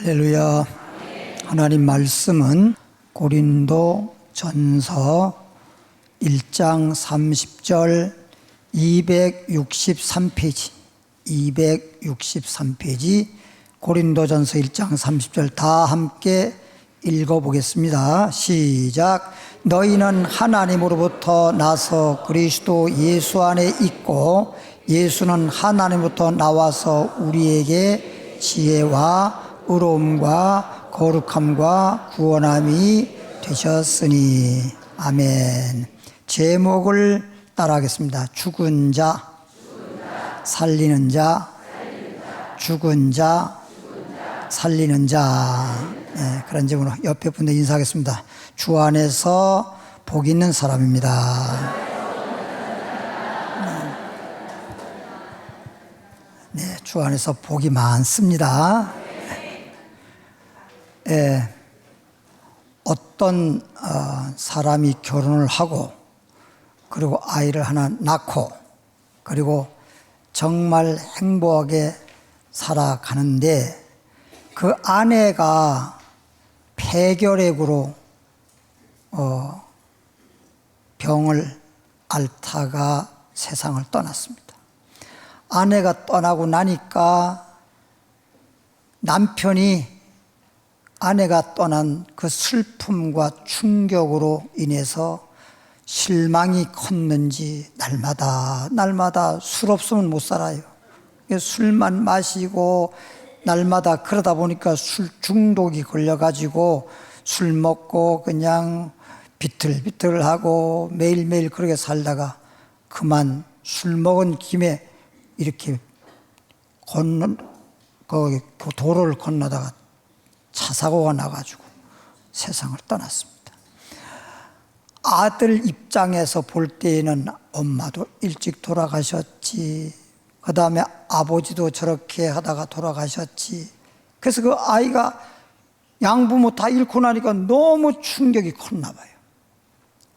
할렐루야. 하나님 말씀은 고린도 전서 1장 30절 263페이지 고린도 전서 1장 30절 다 함께 읽어보겠습니다. 시작. 너희는 하나님으로부터 나서 그리스도 예수 안에 있고 예수는 하나님부터 나와서 우리에게 지혜와 의로움과 거룩함과 구원함이 되셨으니. 아멘. 제목을 따라하겠습니다. 죽은 자, 살리는 자, 죽은 자, 살리는 자. 네, 그런 제목으로 옆에 분들 인사하겠습니다. 주 안에서 복 있는 사람입니다. 네, 주 안에서 복이 많습니다. 어떤 사람이 결혼을 하고 그리고 아이를 하나 낳고 그리고 정말 행복하게 살아가는데 그 아내가 폐결핵으로 병을 앓다가 세상을 떠났습니다. 아내가 떠나고 나니까 남편이 아내가 떠난 그 슬픔과 충격으로 인해서 실망이 컸는지 날마다 술 없으면 못 살아요. 술만 마시고 날마다 그러다 보니까 술 중독이 걸려가지고 술 먹고 그냥 비틀비틀하고 매일매일 그렇게 살다가 그만 술 먹은 김에 이렇게 도로를 건너다가 차 사고가 나가지고 세상을 떠났습니다. 아들 입장에서 볼 때에는 엄마도 일찍 돌아가셨지, 그 다음에 아버지도 저렇게 하다가 돌아가셨지. 그래서 그 아이가 양부모 다 잃고 나니까 너무 충격이 컸나 봐요.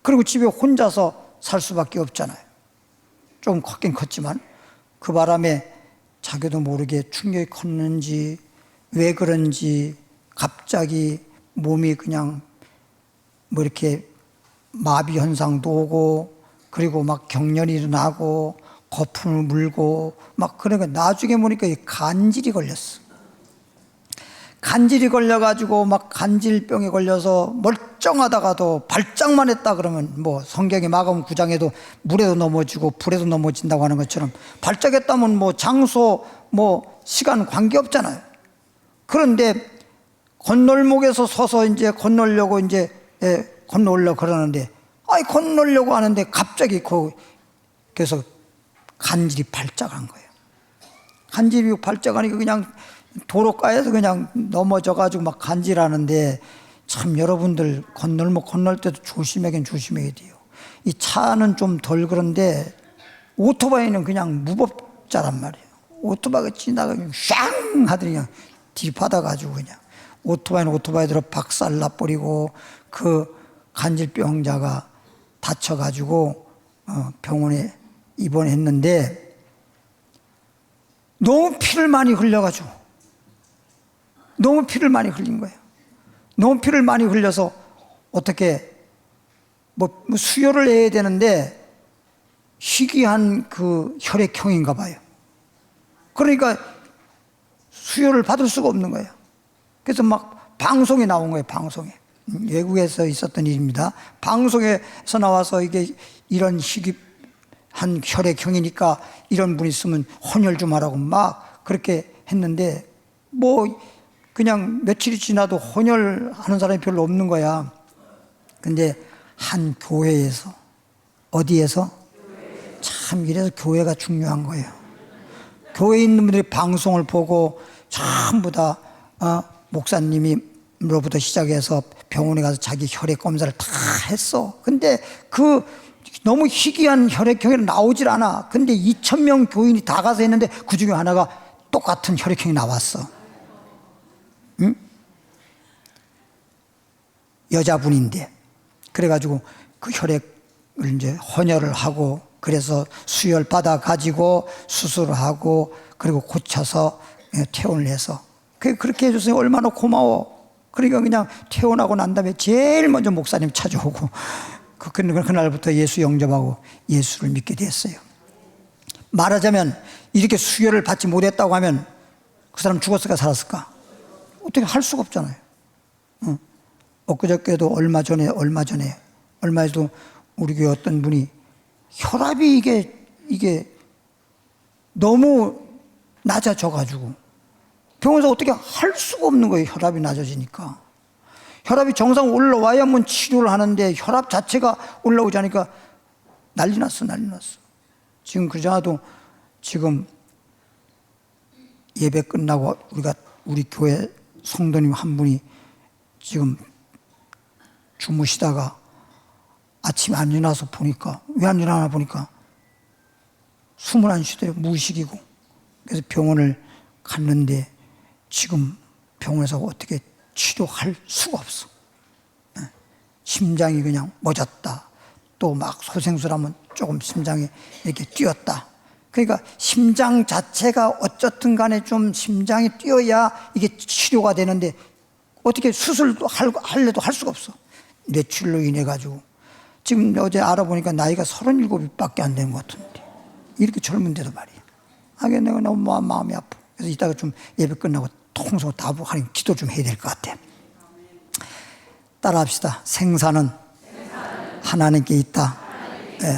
그리고 집에 혼자서 살 수밖에 없잖아요. 좀 컸긴 컸지만 그 바람에 자기도 모르게 충격이 컸는지 왜 그런지 갑자기 몸이 그냥 뭐 이렇게 마비 현상도 오고 그리고 막 경련이 일어나고 거품을 물고 막 그러니까 나중에 보니까 간질이 걸렸어. 간질이 걸려가지고 막 간질병에 걸려서 멀쩡하다가도 발작만 했다 그러면 뭐 성경의 마가복음 9장에도 물에도 넘어지고 불에도 넘어진다고 하는 것처럼 발작했다면 뭐 장소 뭐 시간 관계없잖아요. 그런데 건널목에서 서서 이제 건너려고 건너려고 그러는데 건너려고 하는데 갑자기 그래서 간질이 발작한 거예요. 간질이 발작하니까 그냥 도로가에서 그냥 넘어져가지고 막 간질하는데 참 여러분들 건널목 건널 때도 조심하긴 조심해야 돼요. 이 차는 좀 덜 그런데 오토바이는 그냥 무법자란 말이에요. 오토바이가 지나가면 샹 하더니 그냥 뒤받아가지고 그냥 오토바이는 오토바이대로 박살나버리고 그 간질병자가 다쳐가지고 병원에 입원했는데 너무 피를 많이 흘려가지고 너무 피를 많이 흘린 거예요. 너무 피를 많이 흘려서 어떻게 뭐 수혈을 해야 되는데 희귀한 그 혈액형인가 봐요. 그러니까 수혈을 받을 수가 없는 거예요. 그래서 막 방송에 나온 거예요. 방송에. 외국에서 있었던 일입니다. 방송에서 나와서 이게 이런 희귀한 혈액형이니까 이런 분 있으면 헌혈 좀 하라고 막 그렇게 했는데 뭐 그냥 며칠이 지나도 헌혈하는 사람이 별로 없는 거야. 근데 한 교회에서 어디에서? 참 이래서 교회가 중요한 거예요. 교회에 있는 분들이 방송을 보고 전부 다 목사님으로부터 시작해서 병원에 가서 자기 혈액 검사를 다 했어. 근데 그 너무 희귀한 혈액형이 나오질 않아. 근데 2,000명 교인이 다 가서 했는데 그 중에 하나가 똑같은 혈액형이 나왔어. 응? 여자분인데. 그래가지고 그 혈액을 이제 헌혈을 하고 그래서 수혈 받아 가지고 수술을 하고 그리고 고쳐서 퇴원을 해서 그렇게 해줬으니 얼마나 고마워. 그러니까 그냥 퇴원하고 난 다음에 제일 먼저 목사님 찾아오고 그날부터 예수 영접하고 예수를 믿게 됐어요. 말하자면 이렇게 수혈을 받지 못했다고 하면 그 사람 죽었을까 살았을까? 어떻게 할 수가 없잖아요. 엊그저께도 얼마 전에도 우리 교회 어떤 분이 혈압이 이게 너무 낮아져가지고 병원에서 어떻게 할 수가 없는 거예요. 혈압이 낮아지니까. 혈압이 정상 올라와야만 치료를 하는데 혈압 자체가 올라오지 않으니까 난리 났어. 지금 그러자도 지금 예배 끝나고 우리 교회 성도님 한 분이 지금 주무시다가 아침에 안 일어나서 보니까, 왜 안 일어나나 보니까 숨을 안 쉬더래요. 무의식이고. 그래서 병원을 갔는데 지금 병원에서 어떻게 치료할 수가 없어. 심장이 그냥 멎었다. 또 막 소생술하면 조금 심장이 이렇게 뛰었다. 그러니까 심장 자체가 어쨌든 간에 좀 심장이 뛰어야 이게 치료가 되는데 어떻게 수술도 할래도 할 수가 없어. 뇌출로 인해 가지고 지금 어제 알아보니까 나이가 37밖에 안 되는 것 같은데 이렇게 젊은데도 말이야. 하긴 내가 너무 마음이 아파. 그래서 이따가 좀 예배 끝나고 통성 다 하는 기도 좀 해야 될 것 같아. 따라합시다. 생사는 하나님께 있다. 네.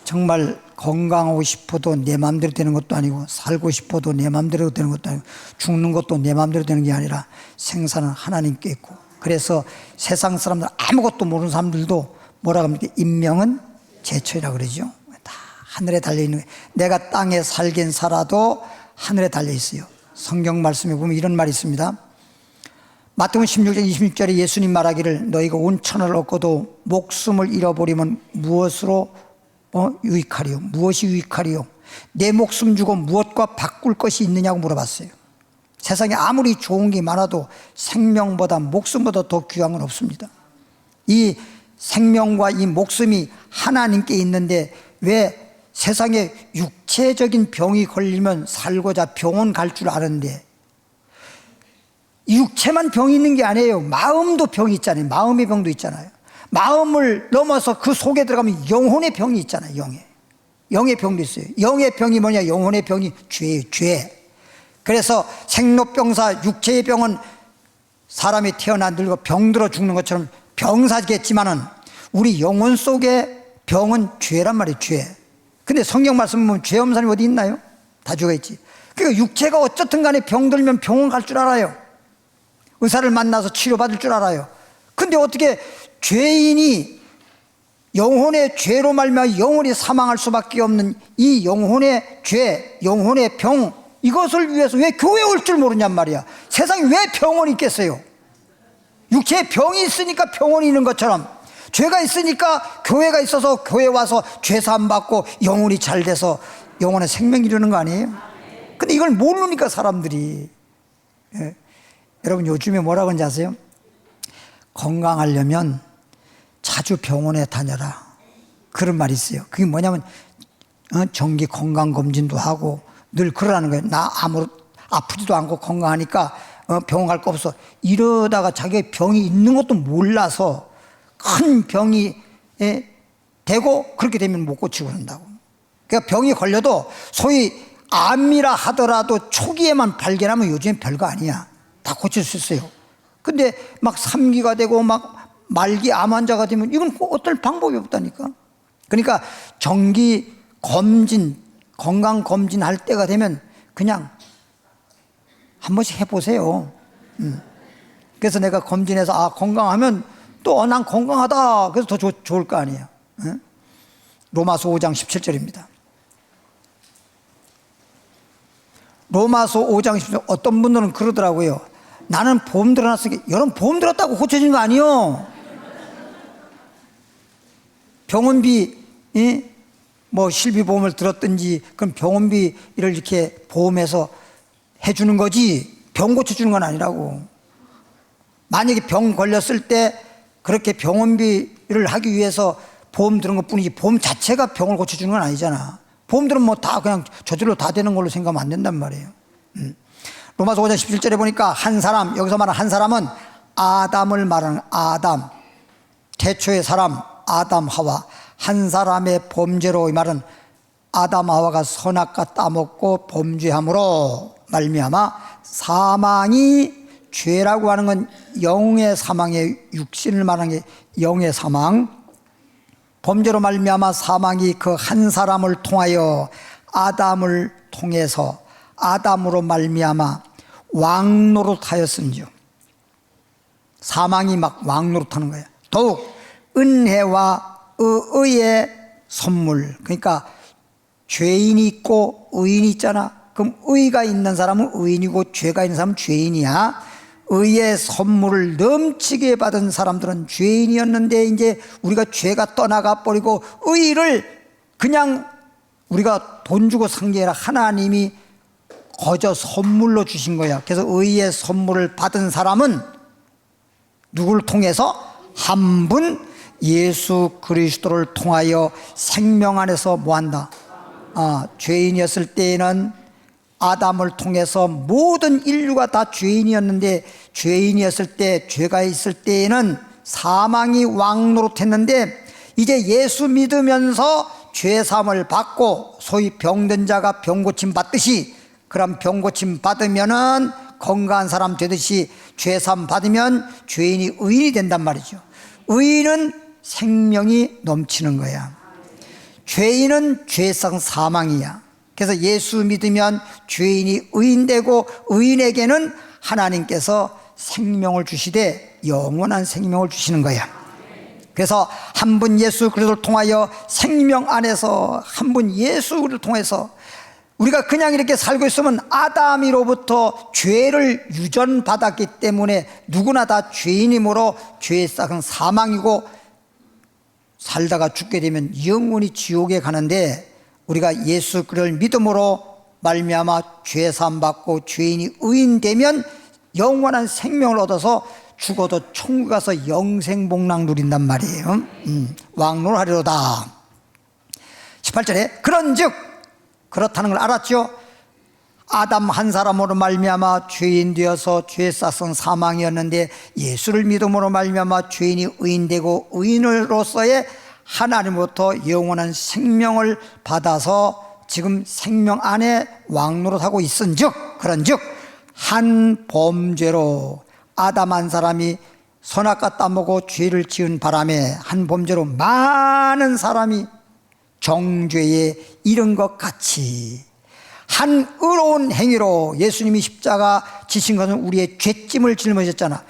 정말 건강하고 싶어도 내 마음대로 되는 것도 아니고 살고 싶어도 내 마음대로 되는 것도 아니고 죽는 것도 내 마음대로 되는 게 아니라 생사는 하나님께 있고, 그래서 세상 사람들 아무것도 모르는 사람들도 뭐라 합니까? 인명은 제초이라 그러죠. 다 하늘에 달려있는 거예요. 내가 땅에 살긴 살아도 하늘에 달려있어요. 성경 말씀에 보면 이런 말이 있습니다. 마태복음 16장 26절에 예수님 말하기를 너희가 온 천하를 얻고도 목숨을 잃어버리면 무엇으로 유익하리요? 무엇이 유익하리요? 내 목숨 주고 무엇과 바꿀 것이 있느냐고 물어봤어요. 세상에 아무리 좋은 게 많아도 생명보다 목숨보다 더 귀한 건 없습니다. 이 생명과 이 목숨이 하나님께 있는데 왜 세상에 육체적인 병이 걸리면 살고자 병원 갈 줄 아는데 육체만 병이 있는 게 아니에요. 마음도 병이 있잖아요. 마음의 병도 있잖아요. 마음을 넘어서 그 속에 들어가면 영혼의 병이 있잖아요. 영의 병도 있어요. 영의 병이 뭐냐? 영혼의 병이 죄예요. 죄. 그래서 생로병사 육체의 병은 사람이 태어나 늙어 병들어 죽는 것처럼 병사겠지만은 우리 영혼 속의 병은 죄란 말이에요. 죄. 근데 성경 말씀 보면 죄 없는 사람이 어디 있나요? 다 죽어있지. 그러니까 육체가 어쨌든 간에 병들면 병원 갈 줄 알아요. 의사를 만나서 치료받을 줄 알아요. 근데 어떻게 죄인이 영혼의 죄로 말미암아 영혼이 사망할 수밖에 없는 이 영혼의 죄, 영혼의 병, 이것을 위해서 왜 교회에 올 줄 모르냔 말이야. 세상에 왜 병원이 있겠어요? 육체에 병이 있으니까 병원이 있는 것처럼 죄가 있으니까 교회가 있어서 교회 와서 죄사함 받고 영혼이 잘 돼서 영혼의 생명 이루는 거 아니에요? 근데 이걸 모르니까 사람들이. 예. 여러분 요즘에 뭐라고 하는지 아세요? 건강하려면 자주 병원에 다녀라. 그런 말이 있어요. 그게 뭐냐면 정기 건강검진도 하고 늘 그러라는 거예요. 나 아프지도 않고 건강하니까 병원 갈 거 없어. 이러다가 자기가 병이 있는 것도 몰라서 큰 병이 되고 그렇게 되면 못 고치고 그런다고. 그러니까 병이 걸려도 소위 암이라 하더라도 초기에만 발견하면 요즘엔 별거 아니야. 다 고칠 수 있어요. 근데 막 3기가 되고 막 말기 암 환자가 되면 이건 어떨 방법이 없다니까. 그러니까 정기 검진, 건강 검진할 때가 되면 그냥 한 번씩 해보세요. 그래서 내가 검진해서 건강하면 또 난 건강하다. 그래서 더 좋을 거 아니에요. 로마서 5장 17절입니다. 로마서 5장 17절 어떤 분들은 그러더라고요. 나는 보험 들어놨으니까 여러분 보험 들었다고 고쳐진 거 아니요. 병원비 뭐 실비보험을 들었든지 그럼 병원비를 이렇게 보험해서 해주는 거지 병 고쳐주는 건 아니라고. 만약에 병 걸렸을 때 그렇게 병원비를 하기 위해서 보험 들은 것 뿐이지 보험 자체가 병을 고쳐주는 건 아니잖아. 보험 들은 뭐 다 그냥 저절로 다 되는 걸로 생각하면 안 된단 말이에요. 로마서 5장 17절에 보니까 한 사람, 여기서 말하는 한 사람은 아담을 말하는 아담, 태초의 사람 아담 하와, 한 사람의 범죄로, 이 말은 아담 하와가 선악과 따먹고 범죄함으로 말미암아 사망이, 죄라고 하는 건 영의 사망에 육신을 말하는 게 영의 사망, 범죄로 말미암아 사망이 그 한 사람을 통하여 아담을 통해서 아담으로 말미암아 왕노릇하였은지요. 사망이 막 왕노릇하는 거예요. 더욱 은혜와 의의 선물, 그러니까 죄인이 있고 의인이 있잖아. 그럼 의가 있는 사람은 의인이고 죄가 있는 사람은 죄인이야. 의의 선물을 넘치게 받은 사람들은 죄인이었는데 이제 우리가 죄가 떠나가 버리고 의를 그냥 우리가 돈 주고 산 게 아니라 하나님이 거저 선물로 주신 거야. 그래서 의의 선물을 받은 사람은 누구를 통해서? 한 분 예수 그리스도를 통하여 생명 안에서 뭐한다? 죄인이었을 때에는 아담을 통해서 모든 인류가 다 죄인이었는데, 죄인이었을 때, 죄가 있을 때에는 사망이 왕노릇했는데, 이제 예수 믿으면서 죄사함을 받고 소위 병든 자가 병고침 받듯이, 그럼 병고침 받으면은 건강한 사람 되듯이 죄사함 받으면 죄인이 의인이 된단 말이죠. 의인은 생명이 넘치는 거야. 죄인은 죄성 사망이야. 그래서 예수 믿으면 죄인이 의인되고, 의인에게는 하나님께서 생명을 주시되 영원한 생명을 주시는 거야. 그래서 한 분 예수 그리스도를 통하여 생명 안에서, 한 분 예수를 통해서 우리가 그냥 이렇게 살고 있으면 아담이로부터 죄를 유전받았기 때문에 누구나 다 죄인이므로 죄의 싹은 사망이고, 살다가 죽게 되면 영원히 지옥에 가는데, 우리가 예수 그리스도를 믿음으로 말미암아 죄 사함 받고 죄인이 의인 되면 영원한 생명을 얻어서 죽어도 천국 가서 영생 복락 누린단 말이에요. 왕노하리로다. 18절에 그런즉, 그렇다는 걸 알았죠. 아담 한 사람으로 말미암아 죄인 되어서 죄 싹은 사망이었는데, 예수를 믿음으로 말미암아 죄인이 의인되고 의인으로서의 하나님으로부터 영원한 생명을 받아서 지금 생명 안에 왕노릇하고 있은즉, 그런즉 한 범죄로 아담 한 사람이 선악과 따먹고 죄를 지은 바람에 한 범죄로 많은 사람이 정죄에 이른 것 같이 한 의로운 행위로 예수님이 십자가 지신 것은 우리의 죄짐을 짊어졌잖아.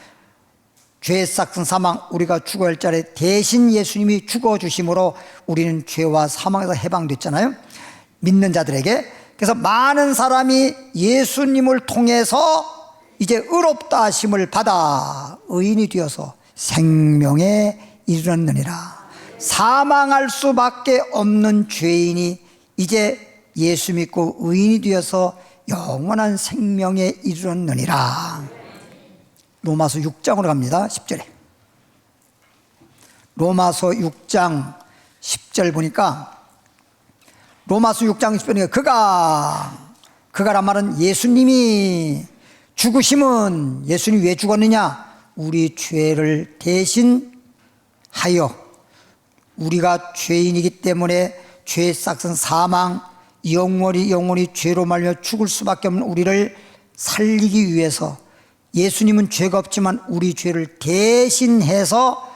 죄 싹은 사망, 우리가 죽어야 할 자리에 대신 예수님이 죽어주심으로 우리는 죄와 사망에서 해방됐잖아요, 믿는 자들에게. 그래서 많은 사람이 예수님을 통해서 이제 의롭다 하심을 받아 의인이 되어서 생명에 이르렀느니라. 사망할 수밖에 없는 죄인이 이제 예수 믿고 의인이 되어서 영원한 생명에 이르렀느니라. 로마서 6장으로 갑니다. 10절에 로마서 6장 10절 보니까, 로마서 6장 10절에 그가란 말은 예수님이 죽으심은, 예수님이 왜 죽었느냐? 우리 죄를 대신하여, 우리가 죄인이기 때문에 죄의 싹은 사망, 영원히 죄로 말며 죽을 수밖에 없는 우리를 살리기 위해서, 예수님은 죄가 없지만 우리 죄를 대신해서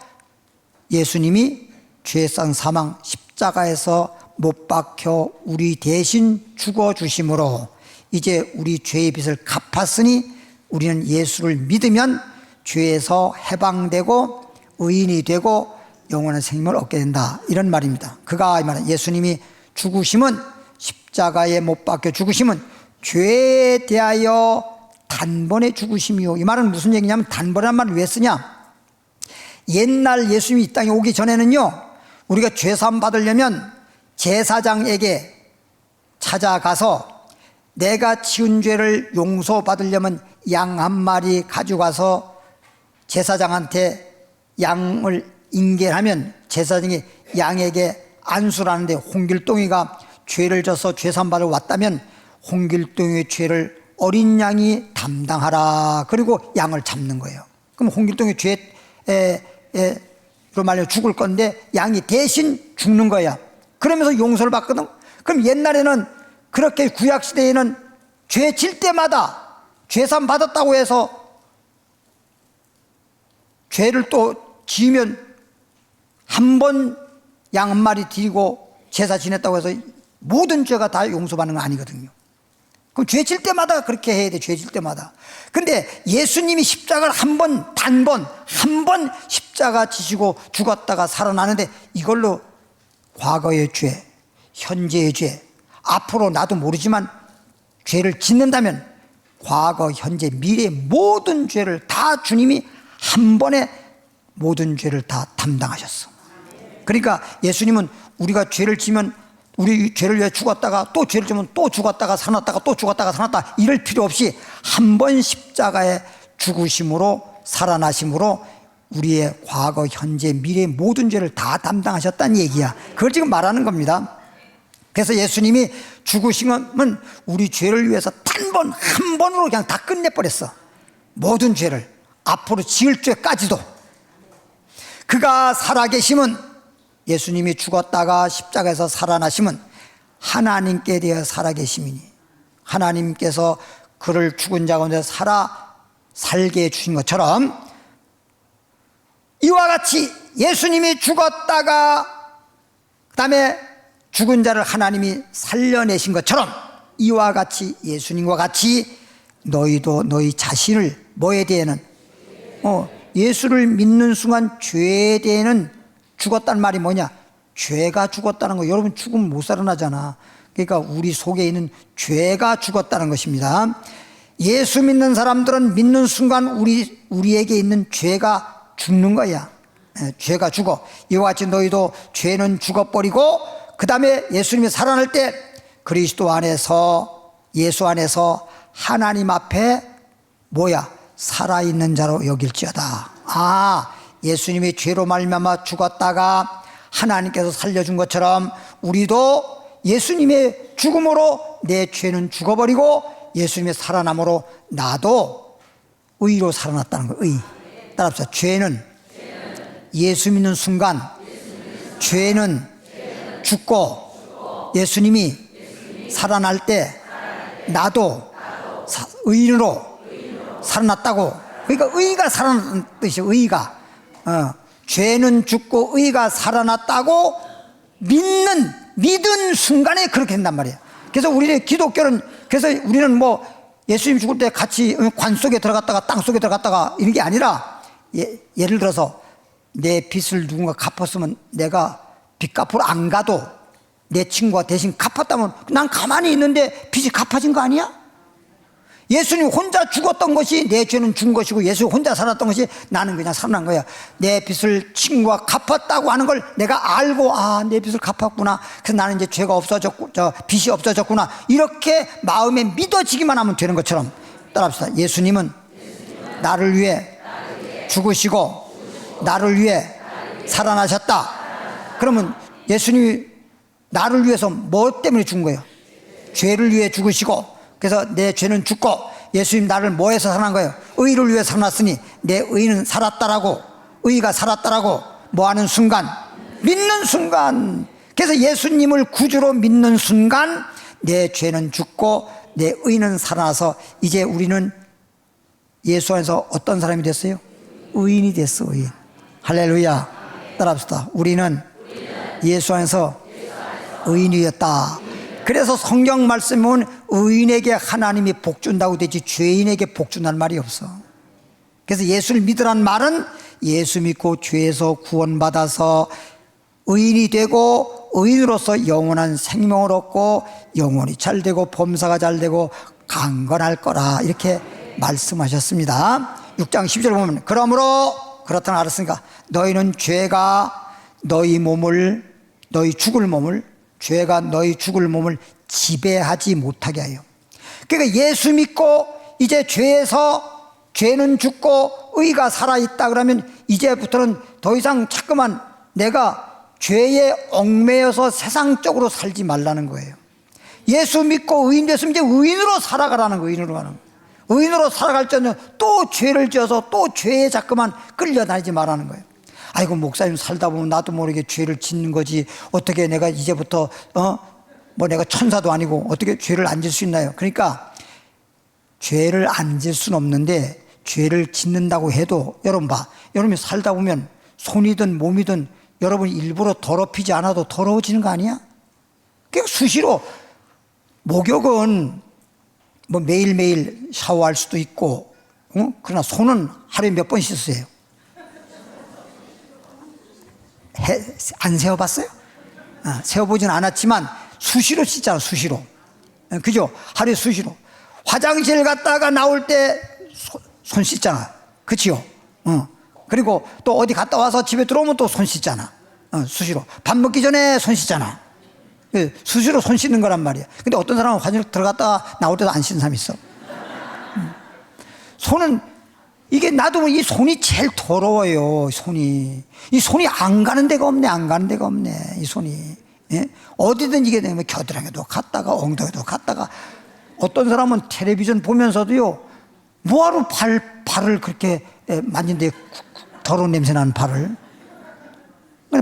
예수님이 죄의 싹 사망 십자가에서 못 박혀 우리 대신 죽어주심으로 이제 우리 죄의 빚을 갚았으니 우리는 예수를 믿으면 죄에서 해방되고 의인이 되고 영원한 생명을 얻게 된다, 이런 말입니다. 그가 이 말은 예수님이 죽으심은, 십자가에 못 박혀 죽으심은 죄에 대하여 단번에 죽으심이요. 이 말은 무슨 얘기냐면, 단번이라는 말을 왜 쓰냐? 옛날 예수님이 이 땅에 오기 전에는요, 우리가 죄사함 받으려면 제사장에게 찾아가서 내가 지은 죄를 용서받으려면 양 한 마리 가져가서 제사장한테 양을 인계하면 제사장이 양에게 안수를 하는데, 홍길동이가 죄를 져서 죄사함 받으러 왔다면 홍길동의 죄를 어린 양이 담당하라. 그리고 양을 잡는 거예요. 그럼 홍길동이 죄로 말려 죽을 건데 양이 대신 죽는 거야. 그러면서 용서를 받거든. 그럼 옛날에는 그렇게 구약시대에는 죄 질 때마다 죄산 받았다고 해서 죄를 또 지으면 한 번 양 한 마리 드리고 제사 지냈다고 해서 모든 죄가 다 용서받는 건 아니거든요. 그럼 죄 질 때마다 그렇게 해야 돼. 죄 질 때마다. 근데 예수님이 십자가를 한 번 십자가 지시고 죽었다가 살아나는데 이걸로 과거의 죄, 현재의 죄, 앞으로 나도 모르지만 죄를 짓는다면 과거, 현재, 미래 모든 죄를 다 주님이 한 번에 모든 죄를 다 담당하셨어. 그러니까 예수님은 우리가 죄를 지면 우리 죄를 위해 죽었다가 또 죄를 지면 또 죽었다가 살았다가 또 죽었다가 살았다 이럴 필요 없이 한 번 십자가에 죽으심으로 살아나심으로 우리의 과거, 현재, 미래 모든 죄를 다 담당하셨다는 얘기야. 그걸 지금 말하는 겁니다. 그래서 예수님이 죽으심은 우리 죄를 위해서 한 번으로 그냥 다 끝내버렸어. 모든 죄를 앞으로 지을 죄까지도. 그가 살아계심은 예수님이 죽었다가 십자가에서 살아나심은 하나님께 대해 살아계심이니 하나님께서 그를 죽은 자 가운데 살게 해주신 것처럼 이와 같이 예수님이 죽었다가 그 다음에 죽은 자를 하나님이 살려내신 것처럼 이와 같이 예수님과 같이 너희도 너희 자신을 뭐에 대해는 예수를 믿는 순간 죄에 대해는 죽었다는 말이 뭐냐? 죄가 죽었다는 거. 여러분 죽으면 못 살아나잖아. 그러니까 우리 속에 있는 죄가 죽었다는 것입니다. 예수 믿는 사람들은 믿는 순간 우리에게 있는 죄가 죽는 거야. 죄가 죽어. 이와 같이 너희도 죄는 죽어버리고 그 다음에 예수님이 살아날 때 그리스도 안에서 예수 안에서 하나님 앞에 살아있는 자로 여길지어다. 예수님이 죄로 말미암아 죽었다가 하나님께서 살려준 것처럼 우리도 예수님의 죽음으로 내 죄는 죽어버리고 예수님의 살아남으로 나도 의로 살아났다는 거예요. 의. 따라합시다. 죄는 예수 믿는 순간 죄는 죽고 예수님이 살아날 때 나도 의인으로 살아났다고. 그러니까 의가 살아났다는 뜻이에요. 의가. 죄는 죽고 의가 살아났다고 믿은 순간에 그렇게 된단 말이에요. 그래서 우리 기독교는 그래서 우리는 예수님 죽을 때 같이 관 속에 들어갔다가 땅 속에 들어갔다가 이런 게 아니라 예를 들어서 내 빚을 누군가 갚았으면 내가 빚 갚으러 안 가도 내 친구가 대신 갚았다면 난 가만히 있는데 빚이 갚아진 거 아니야? 예수님 혼자 죽었던 것이 내 죄는 죽은 것이고 예수 혼자 살았던 것이 나는 그냥 살아난 거야. 내 빚을 친구가 갚았다고 하는 걸 내가 알고 내 빚을 갚았구나. 그래서 나는 이제 죄가 없어졌고 빚이 없어졌구나. 이렇게 마음에 믿어지기만 하면 되는 것처럼 따라합시다. 예수님은 나를 위해 죽으시고 나를 위해 살아나셨다. 그러면 예수님이 나를 위해서 뭐 때문에 죽은 거예요? 죄를 위해 죽으시고 그래서 내 죄는 죽고 예수님 나를 뭐해서 살아난 거예요? 의를 위해 살아났으니 내 의는 살았다라고 의가 살았다라고 뭐하는 순간? 믿는 순간. 그래서 예수님을 구주로 믿는 순간 내 죄는 죽고 내 의는 살아나서 이제 우리는 예수 안에서 어떤 사람이 됐어요? 의인이 됐어. 의인. 할렐루야. 따라합시다. 우리는 예수 안에서 의인이 됐다. 그래서 성경 말씀에 보면 의인에게 하나님이 복 준다고 되지 죄인에게 복 준다는 말이 없어. 그래서 예수를 믿으라는 말은 예수 믿고 죄에서 구원받아서 의인이 되고 의인으로서 영원한 생명을 얻고 영원히 잘 되고 범사가 잘 되고 강건할 거라 이렇게 말씀하셨습니다. 6장 10절 보면 그러므로 그렇다는 알았으니까 너희는 죄가 너희 죽을 몸을 지배하지 못하게 하여. 그러니까 예수 믿고 이제 죄는 죽고 의가 살아있다 그러면 이제부터는 더 이상 자꾸만 내가 죄에 얽매여서 세상적으로 살지 말라는 거예요. 예수 믿고 의인 됐으면 이제 의인으로 살아가라는 거예요. 의인으로 가는 거예요. 의인으로 살아갈 때는 또 죄를 지어서 또 죄에 자꾸만 끌려다니지 말라는 거예요. 아이고, 목사님 살다 보면 나도 모르게 죄를 짓는 거지. 어떻게 내가 이제부터 뭐 내가 천사도 아니고 어떻게 죄를 안 질 수 있나요? 그러니까 죄를 안 질 수는 없는데 죄를 짓는다고 해도 여러분 여러분이 살다 보면 손이든 몸이든 여러분이 일부러 더럽히지 않아도 더러워지는 거 아니야? 그러니까 수시로 목욕은 뭐 매일매일 샤워할 수도 있고, 그러나 손은 하루에 몇 번 씻으세요? 안 세어봤어요? 세어보진 않았지만 수시로 씻잖아, 수시로. 그죠? 하루에 수시로. 화장실 갔다가 나올 때 손 씻잖아. 그치요? 그리고 또 어디 갔다 와서 집에 들어오면 또 손 씻잖아. 수시로. 밥 먹기 전에 손 씻잖아. 수시로 손 씻는 거란 말이야. 근데 어떤 사람은 화장실 들어갔다가 나올 때도 안 씻는 사람이 있어. 손은, 이게 나도 이 손이 제일 더러워요. 이 손이 안 가는 데가 없네. 안 가는 데가 없네. 이 손이. 예? 어디든 이게 되면 겨드랑이도 갔다가 엉덩이도 갔다가, 어떤 사람은 텔레비전 보면서도요, 뭐하러 발을 그렇게 만진데, 더러운 냄새 나는 발을.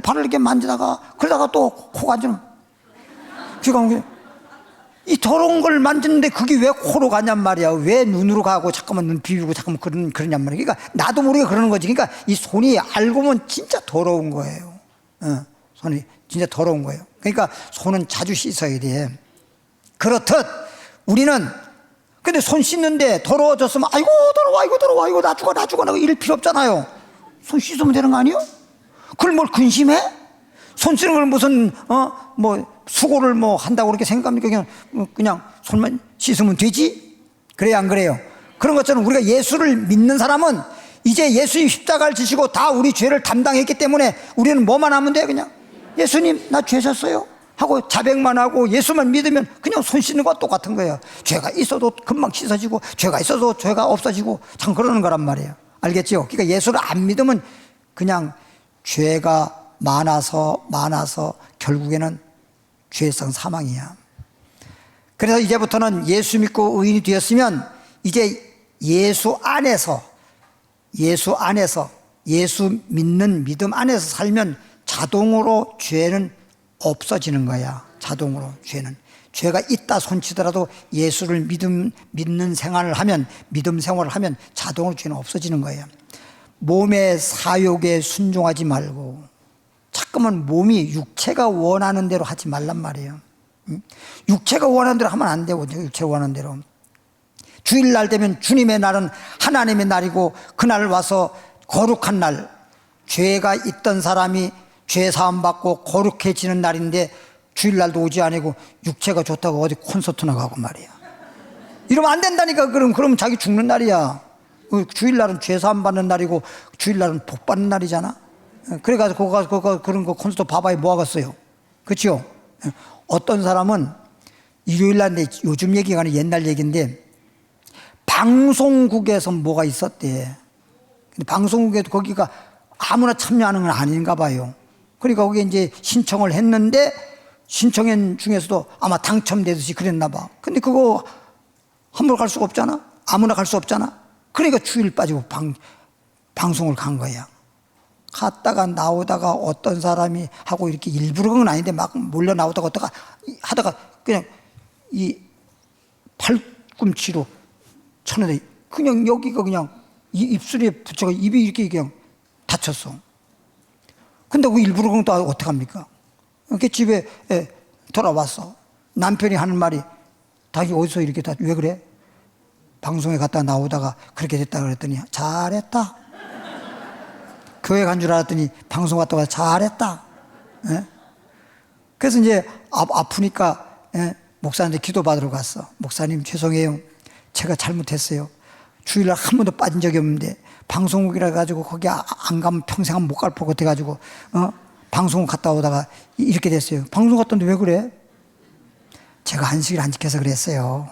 발을 이렇게 만지다가, 그러다가 또 코가 좀, 이 더러운 걸 만지는데 그게 왜 코로 가냔 말이야. 왜 눈으로 가고 자꾸만 눈 비비고 자꾸만 그러냔 말이야. 그러니까 나도 모르게 그러는 거지. 그러니까 이 손이 알고 보면 진짜 더러운 거예요. 손이 진짜 더러운 거예요. 그러니까 손은 자주 씻어야 돼. 그렇듯 우리는, 근데 손 씻는데 더러워졌으면 아이고 더러워, 아이고 더러워, 아이고 나 죽어 이럴 필요 없잖아요. 손 씻으면 되는 거 아니에요? 그걸 뭘 근심해? 손 씻는 걸 무슨 뭐 수고를 뭐 한다고 그렇게 생각합니까? 그냥 손만 씻으면 되지? 그래요, 안 그래요? 그런 것처럼 우리가 예수를 믿는 사람은 이제 예수님 십자가를 지시고 다 우리 죄를 담당했기 때문에 우리는 뭐만 하면 돼요? 그냥 예수님 나 죄 졌어요 하고 자백만 하고 예수만 믿으면 그냥 손 씻는 거와 똑같은 거예요. 죄가 있어도 금방 씻어지고 죄가 있어도 죄가 없어지고 참 그러는 거란 말이에요. 알겠죠? 그러니까 예수를 안 믿으면 그냥 죄가 많아서 결국에는 죄성 사망이야. 그래서 이제부터는 예수 믿고 의인이 되었으면 이제 예수 안에서 예수 믿는 믿음 안에서 살면 자동으로 죄는 없어지는 거야. 자동으로 죄가 있다 손치더라도 예수를 믿는 생활을 하면, 믿음 생활을 하면 자동으로 죄는 없어지는 거예요. 몸의 사욕에 순종하지 말고 자꾸만 몸이 육체가 원하는 대로 하지 말란 말이에요. 육체가 원하는 대로 하면 안 되고, 육체가 원하는 대로. 주일날 되면 주님의 날은 하나님의 날이고 그날 와서 거룩한 날, 죄가 있던 사람이 죄 사함 받고 거룩해지는 날인데 주일날도 오지 않고 육체가 좋다고 어디 콘서트나 가고 말이야. 이러면 안 된다니까. 그럼 자기 죽는 날이야. 주일날은 죄 사함 받는 날이고 주일날은 복 받는 날이잖아. 그래가지고 그런 거 콘서트 봐봐야 뭐 하겠어요. 그렇죠? 어떤 사람은 일요일날, 요즘 얘기가 아니라 옛날 얘기인데 방송국에서 뭐가 있었대. 근데 방송국에도 거기가 아무나 참여하는 건 아닌가 봐요. 그러니까 거기에 이제 신청을 했는데 신청인 중에서도 아마 당첨되듯이 그랬나 봐. 근데 그거 함부로 갈 수가 없잖아. 아무나 갈 수 없잖아. 그러니까 주일 빠지고 방송을 간 거야. 갔다가 나오다가 어떤 사람이 하고 이렇게 일부러 그런 건 아닌데 막 몰려 나오다가 어다가 하다가 그냥 이 팔꿈치로 쳤는데 그냥 여기가 그냥 이 입술에 붙여가 입이 이렇게 그냥 다쳤어. 근데 그 일부러 그런 거 어떡합니까? 이렇게 집에 돌아왔어. 남편이 하는 말이 자기 어디서 이렇게 왜 그래? 방송에 갔다 나오다가 그렇게 됐다 그랬더니 잘했다. 교회 간 줄 알았더니 방송 갔다 와서 잘했다. 예? 그래서 이제 아프니까 목사한테 기도 받으러 갔어. 목사님 죄송해요. 제가 잘못했어요. 주일날 한 번도 빠진 적이 없는데 방송국이라 가지고 거기 안 가면 평생 못 갈 것 같아가지고 방송국 갔다 오다가 이렇게 됐어요. 방송 갔던데 왜 그래? 제가 안식일 안 지켜서 그랬어요.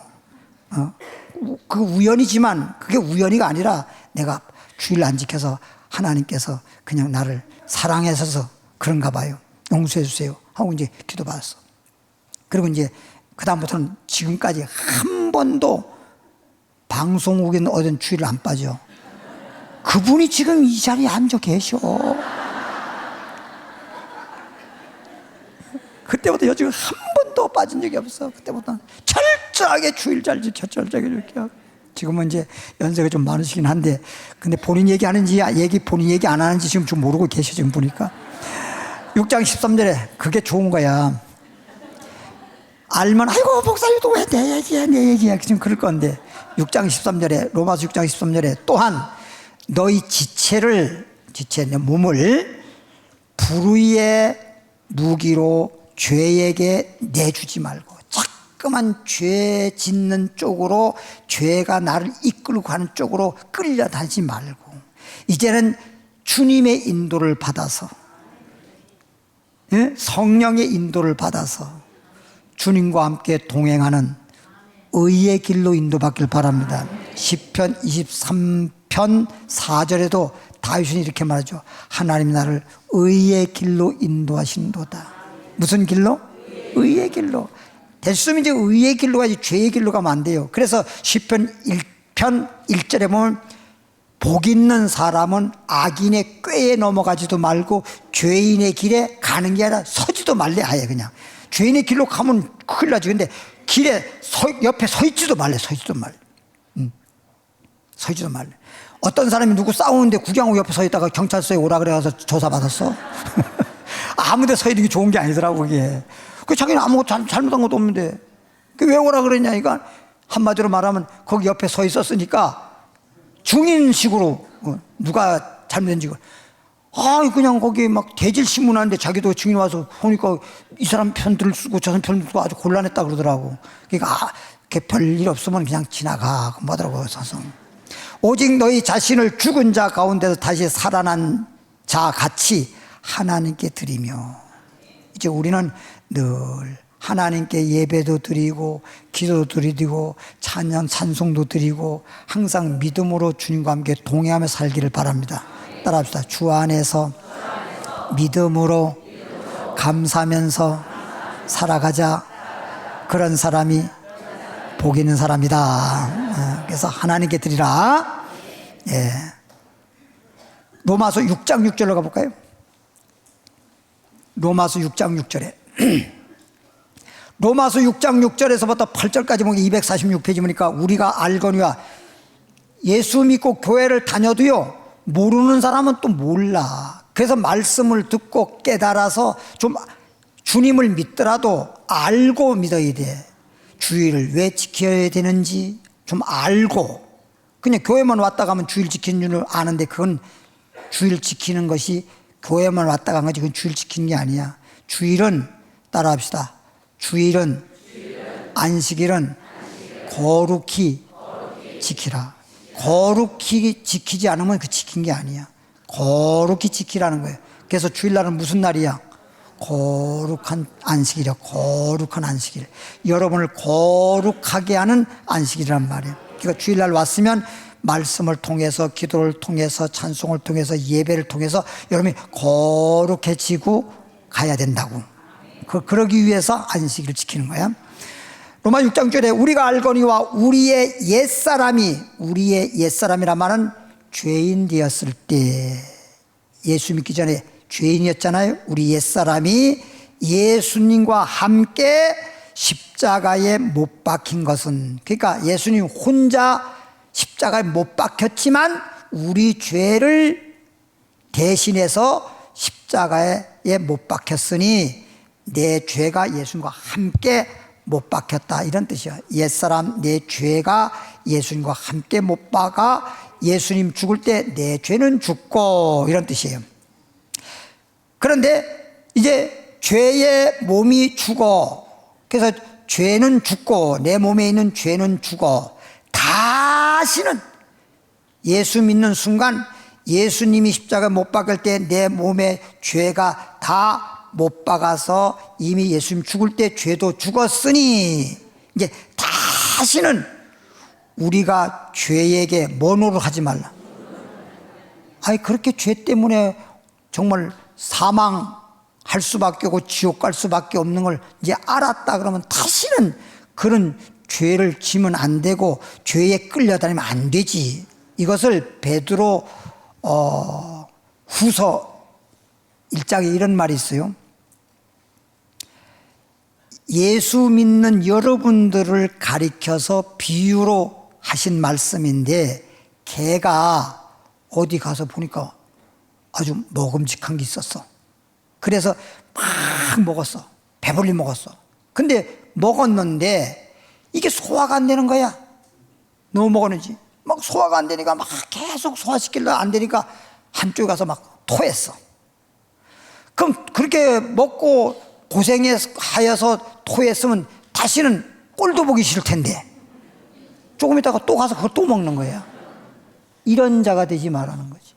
그 우연이지만 그게 우연이가 아니라 내가 주일 안 지켜서 하나님께서 그냥 나를 사랑해서 그런가 봐요. 용서해 주세요 하고 이제 기도받았어. 그리고 이제 그다음부터는 지금까지 한 번도 방송국에 어떤 주의를 안 빠져. 그분이 지금 이 자리에 앉아 계셔. 그때부터 여지금 한 번도 빠진 적이 없어. 그때부터는 철저하게 주의를 잘 지켜, 철저하게 지켜. 지금은 이제 연세가 좀 많으시긴 한데, 근데 본인 얘기하는지 본인 얘기 안 하는지 지금 좀 모르고 계셔. 지금 보니까 6장 13절에 그게 좋은 거야. 알면 아이고 목사님도 왜 내 얘기야 지금 그럴 건데, 6장 13절에 로마서 6장 13절에 또한 너희 내 몸을 불의의 무기로 죄에게 내주지 말고, 자꾸만 죄 짓는 쪽으로, 죄가 나를 이끌고 가는 쪽으로 끌려다니지 말고, 이제는 주님의 인도를 받아서, 성령의 인도를 받아서 주님과 함께 동행하는 의의 길로 인도받길 바랍니다. 시편 23편 4절에도 다윗은 이렇게 말하죠. 하나님 나를 의의 길로 인도하신도다. 무슨 길로? 의의 길로. 됐으면 이제 의의 길로 가지 죄의 길로 가면 안 돼요. 그래서 시편 1편 1절에 보면 복 있는 사람은 악인의 꾀에 넘어가지도 말고 죄인의 길에 가는 게 아니라 서지도 말래. 아예 그냥 죄인의 길로 가면 큰일 나지. 근데 길에 옆에 서 있지도 말래. 서지도 말래. 어떤 사람이 누구 싸우는데 구경하고 옆에 서 있다가 경찰서에 오라 그래서 조사받았어. 아무 데 서 있는 게 좋은 게 아니더라고 그게. 자기는 아무것도 잘못한 것도 없는데 왜 오라 그랬냐. 그러니까 한마디로 말하면 거기 옆에 서 있었으니까 증인식으로 누가 잘못된지, 그냥 거기 막 대질 신문하는데 자기도 증인 와서 보니까 이 사람 편들을 쓰고 저 사람 편들을 쓰고 아주 곤란했다 그러더라고. 그러니까 별일 없으면 그냥 지나가 뭐더라고. 오직 너희 자신을 죽은 자 가운데서 다시 살아난 자 같이 하나님께 드리며, 이제 우리는 늘 하나님께 예배도 드리고 기도도 드리고 찬송도 드리고 항상 믿음으로 주님과 함께 동행하며 살기를 바랍니다. 따라합시다. 주 안에서 믿음으로 감사하면서 살아가자. 그런 사람이 복 있는 사람이다. 그래서 하나님께 드리라. 예. 로마서 6장 6절로 가볼까요? 로마서 6장 6절에 로마서 6장 6절에서부터 8절까지 보면 246페이지 보니까 우리가 알거니와 예수 믿고 교회를 다녀도요 모르는 사람은 또 몰라. 그래서 말씀을 듣고 깨달아서 좀 주님을 믿더라도 알고 믿어야 돼. 주의를 왜 지켜야 되는지 좀 알고, 그냥 교회만 왔다 가면 주의를 지키는 줄 아는데 그건 주의를 지키는 것이 교회만 왔다 간 거지 그건 주의를 지키는 게 아니야. 주일은 따라합시다. 주일은 안식일은 거룩히 지키라. 거룩히 지키지 않으면 그 지킨 게 아니야. 거룩히 지키라는 거예요. 그래서 주일날은 무슨 날이야? 거룩한 안식일이야. 거룩한 안식일. 여러분을 거룩하게 하는 안식일이란 말이에요. 그러니까 주일날 왔으면 말씀을 통해서, 기도를 통해서, 찬송을 통해서, 예배를 통해서 여러분이 거룩해지고 가야 된다고. 그러기 위해서 안식일을 지키는 거야. 로마 6장 6절에 우리가 알거니와 우리의 옛사람이란 말은 죄인 되었을 때, 예수 믿기 전에 죄인이었잖아요. 우리 옛사람이 예수님과 함께 십자가에 못 박힌 것은, 그러니까 예수님 혼자 십자가에 못 박혔지만 우리 죄를 대신해서 십자가에 못 박혔으니 내 죄가 예수님과 함께 못 박혔다, 이런 뜻이야. 옛사람 내 죄가 예수님과 함께 못 박아 예수님 죽을 때 내 죄는 죽고, 이런 뜻이에요. 그런데 이제 죄의 몸이 죽어. 그래서 죄는 죽고 내 몸에 있는 죄는 죽어. 다시는 예수 믿는 순간 예수님이 십자가 못 박을 때 내 몸에 죄가 다 못 박아서 이미 예수님 죽을 때 죄도 죽었으니 이제 다시는 우리가 죄에게 뭐노를 하지 말라. 아니 그렇게 죄 때문에 정말 사망하는 할 수밖에 없고 지옥 갈 수밖에 없는 걸 이제 알았다 그러면 다시는 그런 죄를 지면 안 되고 죄에 끌려다니면 안 되지. 이것을 베드로 후서 1장에 이런 말이 있어요. 예수 믿는 여러분들을 가리켜서 비유로 하신 말씀인데, 개가 어디 가서 보니까 아주 먹음직한 게 있었어. 그래서 막 먹었어. 배불리 먹었어. 근데 먹었는데 이게 소화가 안 되는 거야. 너무 먹었는지 막 소화가 안 되니까 막 계속 소화시키려고 안 되니까 한쪽에 가서 막 토했어. 그럼 그렇게 먹고 고생하여서 토했으면 다시는 꼴도 보기 싫을 텐데 조금 있다가 또 가서 그걸 또 먹는 거야. 이런 자가 되지 말라는 거지.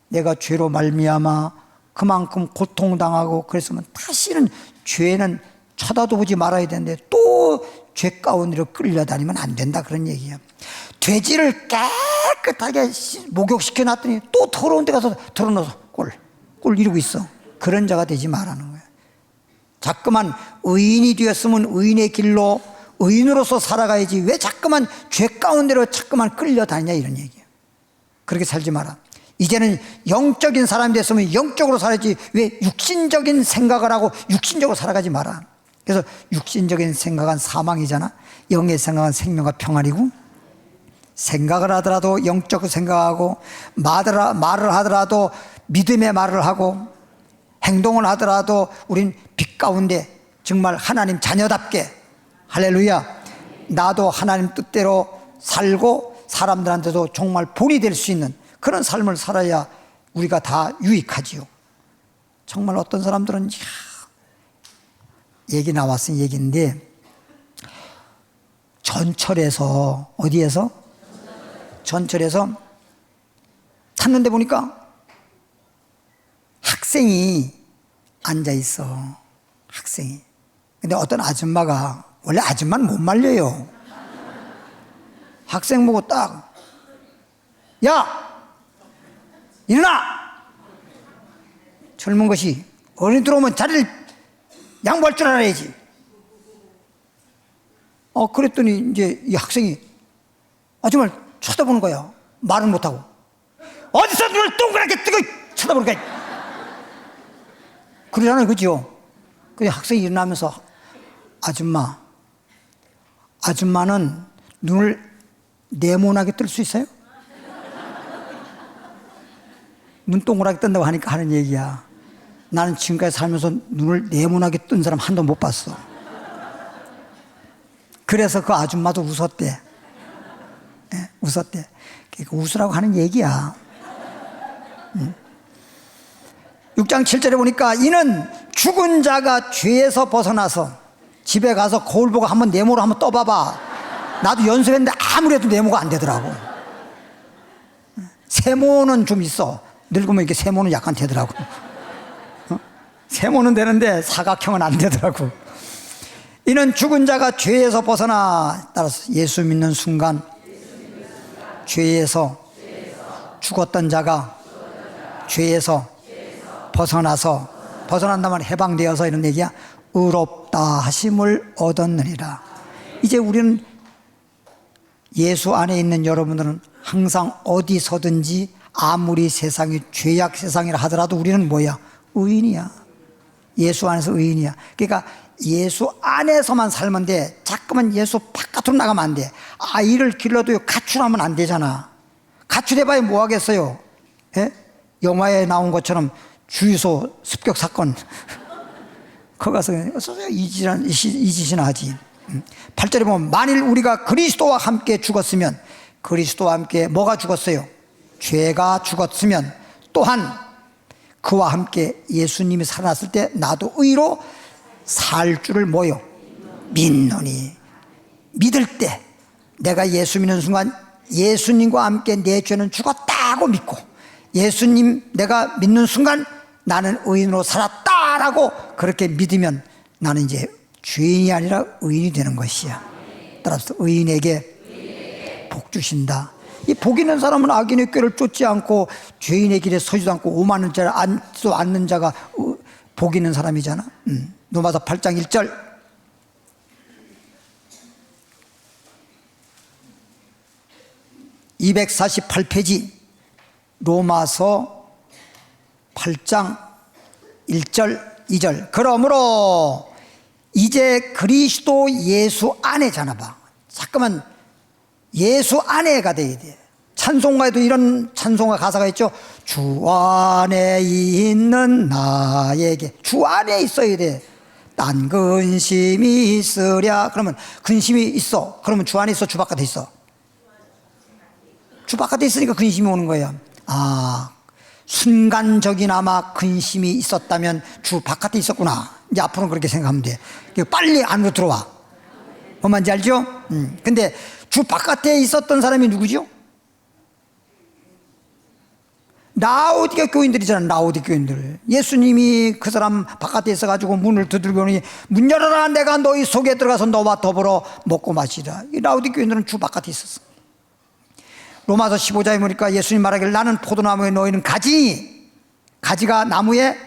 내가 죄로 말미암아 그만큼 고통당하고 그랬으면 다시는 죄는 쳐다도 보지 말아야 되는데 또 죄 가운데로 끌려다니면 안 된다, 그런 얘기야. 돼지를 깨끗하게 목욕시켜 놨더니 또 더러운 데 가서 털어넣어서 꼴 이러고 있어. 그런 자가 되지 말라는 거야. 자꾸만 의인이 되었으면 의인의 길로 의인으로서 살아가야지 왜 자꾸만 죄 가운데로 자꾸만 끌려다니냐, 이런 얘기야. 그렇게 살지 마라. 이제는 영적인 사람이 됐으면 영적으로 살아야지 왜 육신적인 생각을 하고 육신적으로 살아가지 마라. 그래서 육신적인 생각은 사망이잖아. 영의 생각은 생명과 평안이고, 생각을 하더라도 영적으로 생각하고 말을 하더라도 믿음의 말을 하고 행동을 하더라도 우린 빛 가운데 정말 하나님 자녀답게, 할렐루야, 나도 하나님 뜻대로 살고 사람들한테도 정말 본이 될 수 있는 그런 삶을 살아야 우리가 다 유익하지요. 정말 어떤 사람들은 얘기 나왔은 얘기인데, 전철에서 어디에서? 전철에서 탔는데 보니까 학생이 앉아 있어. 학생이. 근데 어떤 아줌마가, 원래 아줌마는 못 말려요. 학생 보고 딱, 야! 일어나! 젊은 것이 어른이 들어오면 자리를 양보할 줄 알아야지. 그랬더니 이제 이 학생이 정말 쳐다보는 거야. 말은 못하고. 어디서 눈을 동그랗게 뜨고 쳐다보는 거야. 그러잖아요, 그죠? 그 학생이 일어나면서, 아줌마는 눈을 네모나게 뜰 수 있어요? 눈 동그랗게 뜬다고 하니까 하는 얘기야. 나는 지금까지 살면서 눈을 네모나게 뜬 사람 한 번 못 봤어. 그래서 그 아줌마도 웃었대. 네, 웃었대. 그러니까 웃으라고 하는 얘기야. 6장 7절에 보니까 이는 죽은 자가 죄에서 벗어나서 집에 가서 거울 보고 한번 네모로 한번 떠봐봐. 나도 연습했는데 아무래도 네모가 안 되더라고. 세모는 좀 있어. 늙으면 이렇게 세모는 약간 되더라고. 세모는 되는데 사각형은 안 되더라고. 이는 죽은 자가 죄에서 벗어나, 따라서 예수 믿는 순간 죄에서 죽었던 자가 죄에서 벗어난다면 해방되어서, 이런 얘기야. 의롭다 하심을 얻었느니라. 이제 우리는, 예수 안에 있는 여러분들은 항상 어디서든지 아무리 세상이 죄악 세상이라 하더라도 우리는 뭐야? 의인이야. 예수 안에서 의인이야. 그러니까 예수 안에서만 살면 돼. 자꾸만 예수 바깥으로 나가면 안 돼. 아이를 길러도 가출하면 안 되잖아. 가출해봐야 뭐 하겠어요? 예? 영화에 나온 것처럼 주유소 습격 사건. 거기 가서 이 짓이나 하지. 8절에 보면 만일 우리가 그리스도와 함께 죽었으면, 그리스도와 함께 뭐가 죽었어요? 죄가 죽었으면 또한 그와 함께 예수님이 살아났을 때 나도 의로 살 줄을 뭐요? 믿노니. 믿을 때, 내가 예수 믿는 순간 예수님과 함께 내 죄는 죽었다고 믿고, 예수님 내가 믿는 순간 나는 의인으로 살았다라고 그렇게 믿으면 나는 이제 죄인이 아니라 의인이 되는 것이야. 따라서 의인에게 복 주신다. 이 복 있는 사람은 악인의 꾀를 쫓지 않고 죄인의 길에 서지도 않고 오만한 자를 앉지도 않는 자가 복 있는 사람이잖아. 로마서 8장 1절. (248페이지) 로마서 8장 1절 2절. 그러므로 이제 그리스도 예수 안에잖아. 봐, 잠깐만, 예수 안에가 돼야 돼. 찬송가에도 이런 찬송가 가사가 있죠. 주 안에 있는 나에게. 주 안에 있어야 돼. 딴 근심이 있으랴. 그러면 근심이 있어. 그러면 주 안에 있어, 주 바깥에 있어? 주 바깥에 있으니까 근심이 오는 거야. 아, 순간적이나마 근심이 있었다면 주 바깥에 있었구나. 이제 앞으로는 그렇게 생각하면 돼. 빨리 안으로 들어와. 뭔 말인지 알죠? 근데 주 바깥에 있었던 사람이 누구죠? 라오디게 교인들이잖아. 라오디게 교인들. 예수님이 그 사람 바깥에 있어가지고 문을 두들겨 오니 문 열어라, 내가 너희 속에 들어가서 너와 더불어 먹고 마시라. 이 라오디게 교인들은 주 바깥에 있었어. 로마서 15장에 보니까 예수님 말하기를 나는 포도나무에 너희는 가지니, 가지가 나무에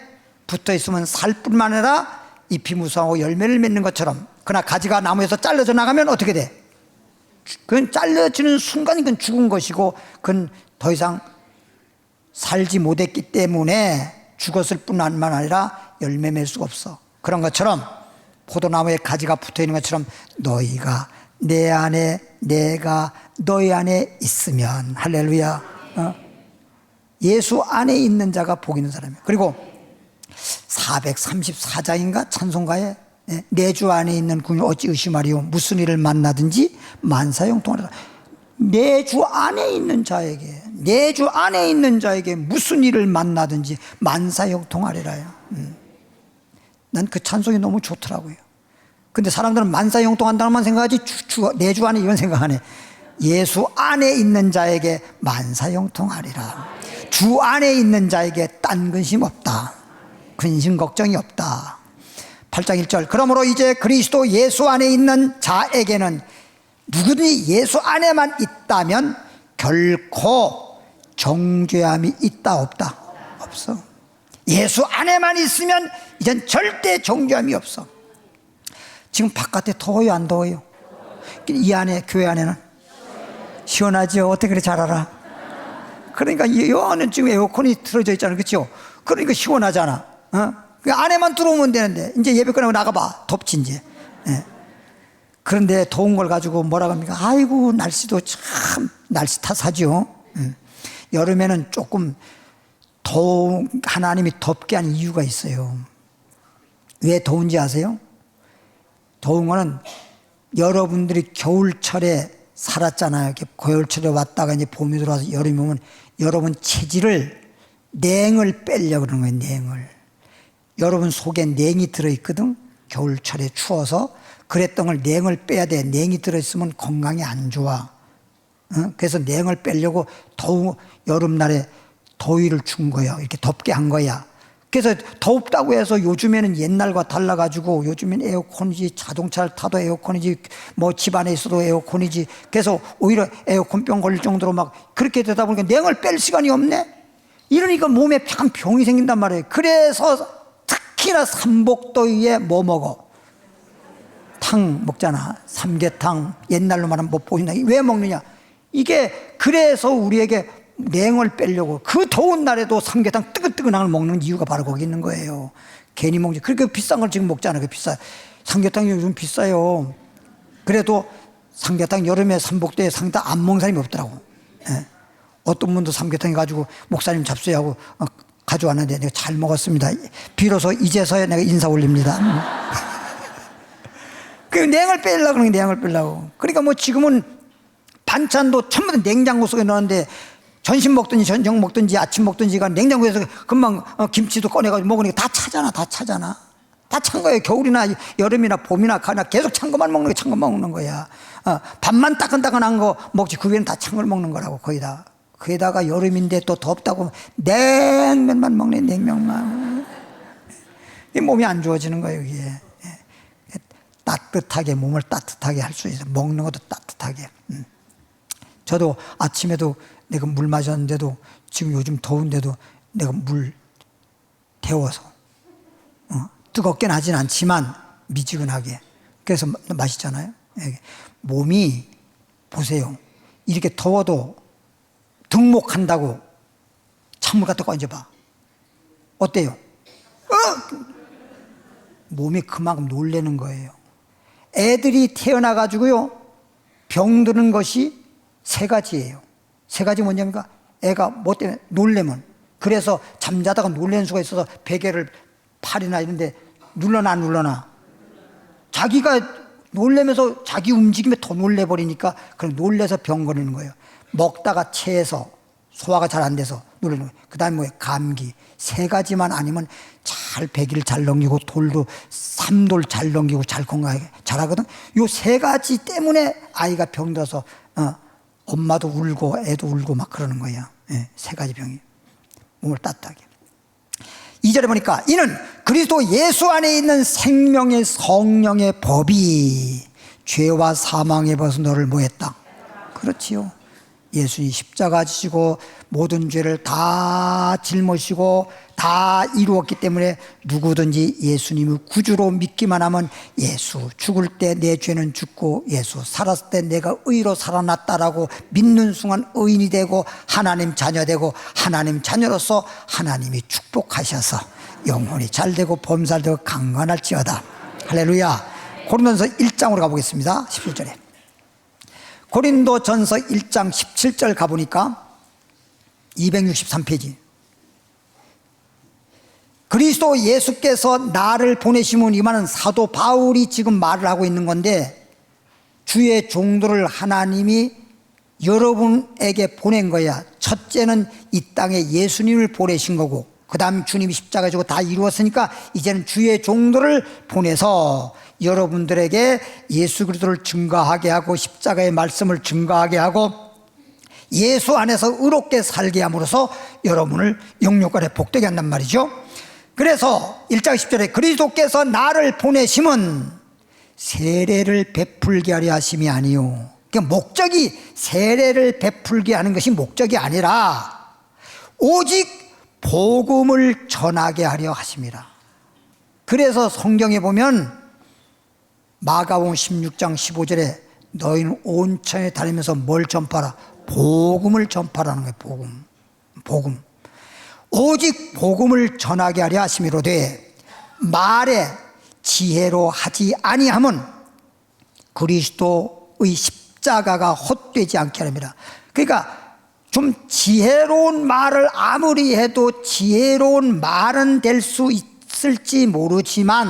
붙어 있으면 살 뿐만 아니라 잎이 무성하고 열매를 맺는 것처럼, 그러나 가지가 나무에서 잘려져 나가면 어떻게 돼? 그건 잘려지는 순간 그건 죽은 것이고 그건 더 이상 살지 못했기 때문에 죽었을 뿐만 아니라 열매 맺을 수가 없어. 그런 것처럼 포도나무에 가지가 붙어 있는 것처럼 너희가 내 안에, 내가 너희 안에 있으면, 할렐루야, 예수 안에 있는 자가 복 있는 사람이에요. 그리고 434장인가 찬송가에 내 주 안에 있는 군이 어찌 의심하리요, 무슨 일을 만나든지 만사형통하리라. 내 주 안에 있는 자에게, 내 주 안에 있는 자에게 무슨 일을 만나든지 만사형통하리라요. 난 그 찬송이 너무 좋더라고요. 근데 사람들은 만사형통한다는 만 생각하지 내 주 안에 이런 생각하네. 예수 안에 있는 자에게 만사형통하리라. 주 안에 있는 자에게 딴 근심 없다. 근심 걱정이 없다. 8장 1절. 그러므로 이제 그리스도 예수 안에 있는 자에게는, 누구든지 예수 안에만 있다면 결코 정죄함이 있다 없다? 없어. 예수 안에만 있으면 이젠 절대 정죄함이 없어. 지금 바깥에 더워요, 안 더워요? 이 안에, 교회 안에는 시원하죠? 어떻게 그래 잘 알아? 그러니까 이 안에 지금 에어컨이 틀어져 있잖아, 그렇죠? 그러니까 시원하잖아. 그 안에만 들어오면 되는데, 이제 예배 끝나고 나가봐, 덥지 이제. 그런데 더운 걸 가지고 뭐라고 합니까? 아이고, 날씨도 참 날씨 탓하죠. 여름에는 조금 하나님이 덥게 한 이유가 있어요. 왜 더운지 아세요? 더운 거는 여러분들이 겨울철에 살았잖아요. 겨울철에 왔다가 이제 봄이 들어와서 여름이 오면 여러분 체질을, 냉을 빼려고 그러는 거예요, 냉을. 여러분 속에 냉이 들어있거든. 겨울철에 추워서 그랬던 걸 냉을 빼야 돼. 냉이 들어있으면 건강이 안 좋아. 그래서 냉을 빼려고 여름날에 더위를 준 거야. 이렇게 덥게 한 거야. 그래서 덥다고 해서 요즘에는 옛날과 달라가지고 요즘엔 에어컨이지, 자동차를 타도 에어컨이지, 뭐 집안에 있어도 에어컨이지. 그래서 오히려 에어컨병 걸릴 정도로 막 그렇게 되다 보니까 냉을 뺄 시간이 없네. 이러니까 몸에 참 병이 생긴단 말이에요. 그래서 특히나 삼복더위에 뭐 먹어? 탕 먹잖아. 삼계탕. 옛날로 말하면 뭐 보이나? 왜 먹느냐? 이게 그래서 우리에게 냉을 빼려고 그 더운 날에도 삼계탕 뜨끈뜨끈한 걸 먹는 이유가 바로 거기 있는 거예요. 괜히 먹지. 그렇게 비싼 걸 지금 먹잖아. 그 비싸. 삼계탕이 요즘 비싸요. 그래도 삼계탕 여름에 삼복도에 삼계탕 안 먹는 사람이 없더라고. 예. 어떤 분도 삼계탕 해가지고 목사님 잡수야 하고 가져왔는데 내가 잘 먹었습니다. 비로소 이제서야 내가 인사 올립니다. 그 냉을 빼려고 그러는 게, 냉을 빼려고. 그러니까 뭐 지금은 반찬도 전부 다 냉장고 속에 넣었는데, 점심 먹든지 저녁 먹든지 아침 먹든지가 냉장고에서 금방 김치도 꺼내가지고 먹으니까 다 차잖아. 다 차잖아. 다 찬 거예요. 겨울이나 여름이나 봄이나 가나 계속 찬 것만 먹는 거야. 찬 것만 먹는 거야. 밥만 따끈따끈한 거 먹지 그 위에는 다 찬 걸 먹는 거라고 거의 다. 거기다가 여름인데 또 덥다고 냉면만 먹네. 냉면만. 이 몸이 안 좋아지는 거예요, 이게. 따뜻하게, 몸을 따뜻하게 할 수 있어. 먹는 것도 따뜻하게. 저도 아침에도 내가 물 마셨는데도 지금 요즘 더운데도 내가 물 데워서 뜨겁게 나진 않지만 미지근하게. 그래서 맛있잖아요. 몸이 보세요. 이렇게 더워도 등목한다고 찬물 갖다 얹어봐. 어때요? 몸이 그만큼 놀라는 거예요. 애들이 태어나가지고요, 병드는 것이 세 가지예요. 세 가지 뭐냐니까, 애가 뭐 때문에 놀래면. 그래서 잠자다가 놀라는 수가 있어서 베개를 팔이나 이런데 눌러나 안 눌러나. 자기가 놀래면서 자기 움직임에 더 놀래버리니까 그럼 놀래서 병 걸리는 거예요. 먹다가 체해서 소화가 잘 안 돼서 놀라는 거예요. 그 다음에 뭐예요? 감기. 세 가지만 아니면 잘 100일 잘 넘기고 돌도 3돌 잘 넘기고 잘 건강하게 잘하거든. 요 세 가지 때문에 아이가 병들어서 엄마도 울고 애도 울고 막 그러는 거예요. 세 가지 병이 몸을 따뜻하게. 2절에 보니까 이는 그리스도 예수 안에 있는 생명의 성령의 법이 죄와 사망에 벗어 너를 뭐했다? 그렇지요. 예수님이 십자가 지시고 모든 죄를 다 짊어지고 다 이루었기 때문에 누구든지 예수님을 구주로 믿기만 하면 예수 죽을 때 내 죄는 죽고 예수 살았을 때 내가 의로 살아났다라고 믿는 순간 의인이 되고 하나님 자녀 되고 하나님 자녀로서 하나님이 축복하셔서 영혼이 잘되고 범살되고 강건할지어다. 할렐루야. 고린도전서 1장으로 가보겠습니다. 17절에 고린도전서 1장 17절 가보니까 263페이지. 그리스도 예수께서 나를 보내심은 이 말은 사도 바울이 지금 말을 하고 있는 건데, 주의 종들을 하나님이 여러분에게 보낸 거야. 첫째는 이 땅에 예수님을 보내신 거고, 그 다음 주님이 십자가 지고 다 이루었으니까 이제는 주의 종들을 보내서 여러분들에게 예수 그리스도를 증거하게 하고 십자가의 말씀을 증거하게 하고 예수 안에서 의롭게 살게 함으로써 여러분을 영육간에 복되게 한단 말이죠. 그래서 1장 10절에 그리스도께서 나를 보내심은 세례를 베풀게 하려 하심이 아니요. 그러니까 목적이 세례를 베풀게 하는 것이 목적이 아니라 오직 복음을 전하게 하려 하심이라. 그래서 성경에 보면 마가복음 16장 15절에 너희는 온 천에 다니면서 뭘 전파하라? 복음을 전파라는 거예요. 복음. 오직 복음을 전하게 하려 하심이로되 말에 지혜로 하지 아니함은 그리스도의 십자가가 헛되지 않게 하렵니다. 그러니까 좀 지혜로운 말을 아무리 해도 지혜로운 말은 될 수 있을지 모르지만,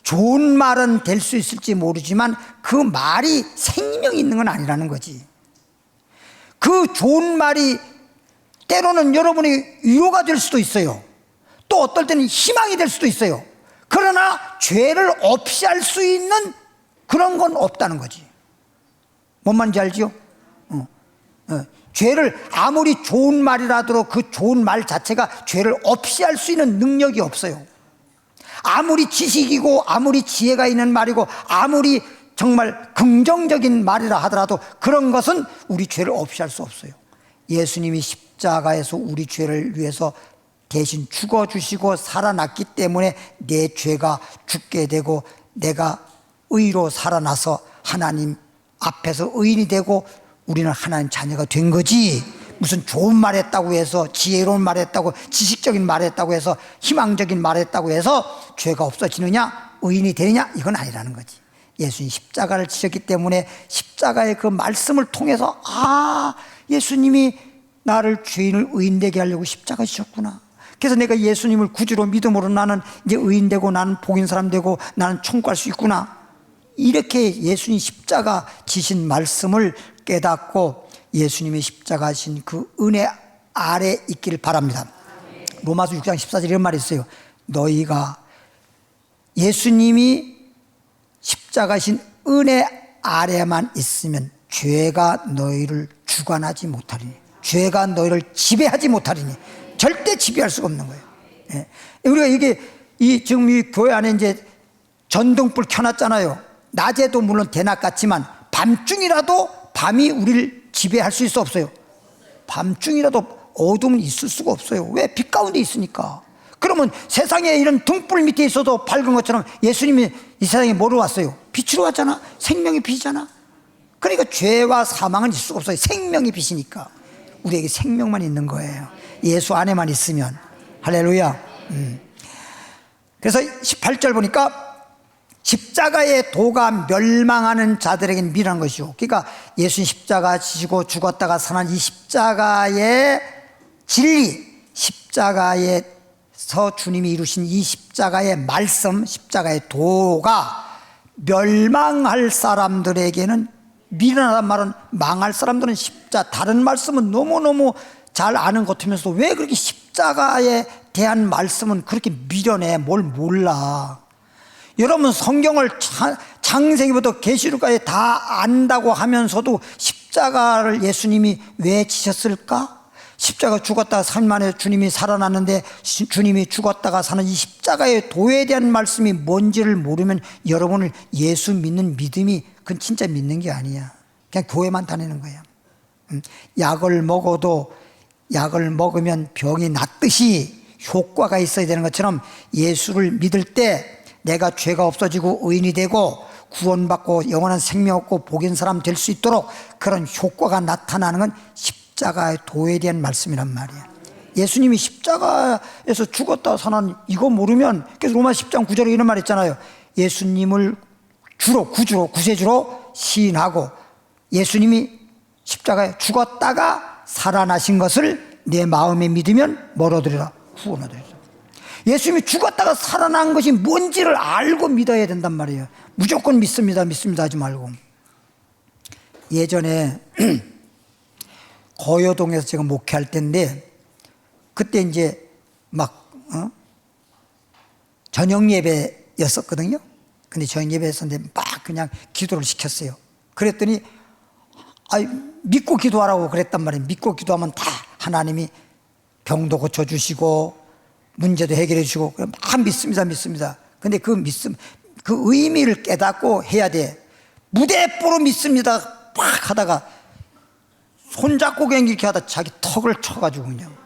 좋은 말은 될 수 있을지 모르지만 그 말이 생명이 있는 건 아니라는 거지. 그 좋은 말이 때로는 여러분의 위로가 될 수도 있어요. 또 어떨 때는 희망이 될 수도 있어요. 그러나 죄를 없이 할 수 있는 그런 건 없다는 거지. 뭔 말인지 알지요? 죄를 아무리 좋은 말이라도 그 좋은 말 자체가 죄를 없이 할 수 있는 능력이 없어요. 아무리 지식이고 아무리 지혜가 있는 말이고 아무리 정말 긍정적인 말이라 하더라도 그런 것은 우리 죄를 없이 할 수 없어요. 예수님이 십자가에서 우리 죄를 위해서 대신 죽어주시고 살아났기 때문에 내 죄가 죽게 되고 내가 의로 살아나서 하나님 앞에서 의인이 되고 우리는 하나님 자녀가 된 거지, 무슨 좋은 말 했다고 해서 지혜로운 말 했다고 지식적인 말 했다고 해서 희망적인 말 했다고 해서 죄가 없어지느냐 의인이 되느냐 이건 아니라는 거지. 예수님 십자가를 지셨기 때문에 십자가의 그 말씀을 통해서 예수님이 나를 죄인을 의인되게 하려고 십자가 지셨구나. 그래서 내가 예수님을 구주로 믿음으로 나는 이제 의인되고 나는 복인 사람 되고 나는 천국 갈 수 있구나. 이렇게 예수님 십자가 지신 말씀을 깨닫고 예수님이 십자가 하신 그 은혜 아래 있기를 바랍니다. 로마서 6장 14절 이런 말이 있어요. 너희가 예수님이 십자가 하신 은혜 아래만 있으면 죄가 너희를 주관하지 못하리니, 죄가 너희를 지배하지 못하리니. 절대 지배할 수가 없는 거예요. 예. 우리가 이게 지금 이 교회 안에 이제 전등불 켜놨잖아요. 낮에도 물론 대낮 같지만 밤중이라도 밤이 우리를 지배할 수 있어 없어요? 밤중이라도 어둠은 있을 수가 없어요. 왜? 빛 가운데 있으니까. 그러면 세상에 이런 등불 밑에 있어도 밝은 것처럼 예수님이 이 세상에 뭐로 왔어요? 빛으로 왔잖아. 생명의 빛이잖아. 그러니까 죄와 사망은 있을 수가 없어요. 생명의 빛이니까. 우리에게 생명만 있는 거예요. 예수 안에만 있으면. 할렐루야. 그래서 18절 보니까 십자가의 도가 멸망하는 자들에게는 미련한 것이요. 그러니까 예수님 십자가 지시고 죽었다가 사는 이 십자가의 진리, 십자가에서 주님이 이루신 이 십자가의 말씀, 십자가의 도가 멸망할 사람들에게는 미련하단 말은 망할 사람들은 다른 말씀은 너무너무 잘 아는 것 같으면서 왜 그렇게 십자가에 대한 말씀은 그렇게 미련해? 뭘 몰라? 여러분 성경을 창세기부터 계시록까지 다 안다고 하면서도 십자가를 예수님이 왜 지셨을까? 십자가 죽었다가 3일 만에 주님이 살아났는데 주님이 죽었다가 사는 이 십자가의 도에 대한 말씀이 뭔지를 모르면 여러분을 예수 믿는 믿음이 그건 진짜 믿는 게 아니야. 그냥 교회만 다니는 거야. 약을 먹어도 약을 먹으면 병이 낫듯이 효과가 있어야 되는 것처럼 예수를 믿을 때 내가 죄가 없어지고 의인이 되고 구원받고 영원한 생명 얻고 복인 사람 될 수 있도록 그런 효과가 나타나는 건 십자가의 도에 대한 말씀이란 말이야. 예수님이 십자가에서 죽었다 사는 이거 모르면, 그래서 로마 10장 9절에 이런 말 있잖아요. 예수님을 구세주로 시인하고 예수님이 십자가에 죽었다가 살아나신 것을 내 마음에 믿으면 뭘 얻으리라? 구원 얻으리라. 예수님이 죽었다가 살아난 것이 뭔지를 알고 믿어야 된단 말이에요. 무조건 믿습니다 하지 말고. 예전에 거여동에서 제가 목회할 때인데 그때 이제 막 저녁 예배였었거든요. 근데 저녁 예배였었는데 막 그냥 기도를 시켰어요. 그랬더니 믿고 기도하라고 그랬단 말이에요. 믿고 기도하면 다 하나님이 병도 고쳐주시고 문제도 해결해 주시고 막 믿습니다. 근데 그 의미를 깨닫고 해야 돼. 무대뽀로 믿습니다 막 하다가 손잡고 그냥 이렇게 하다 자기 턱을 쳐가지고 그냥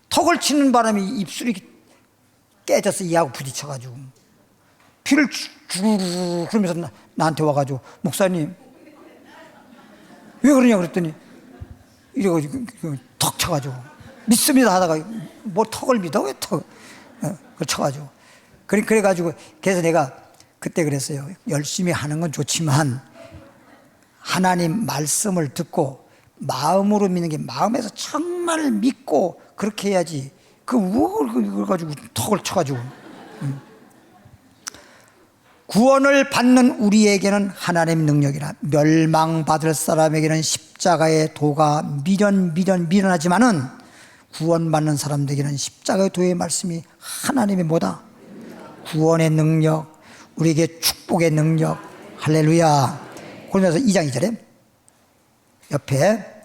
턱을 치는 바람에 입술이 깨져서 이하고 부딪혀가지고 피를 주르르 그러면서 나한테 와가지고 목사님 왜 그러냐 그랬더니 이래가지고 턱 쳐가지고 믿습니다 하다가 뭐 턱을 믿어? 왜 턱? 그걸 쳐가지고 그래가지고 그래서 내가 그때 그랬어요. 열심히 하는 건 좋지만 하나님 말씀을 듣고 마음으로 믿는 게 마음에서 정말 믿고 그렇게 해야지. 그걸 가지고 턱을 쳐가지고. 구원을 받는 우리에게는 하나님의 능력이라 멸망받을 사람에게는 십자가의 도가 미련하지만은 구원받는 사람들에게는 십자가의 도의 말씀이 하나님의 뭐다? 구원의 능력, 우리에게 축복의 능력. 할렐루야. 그러면서 2장 2절에 옆에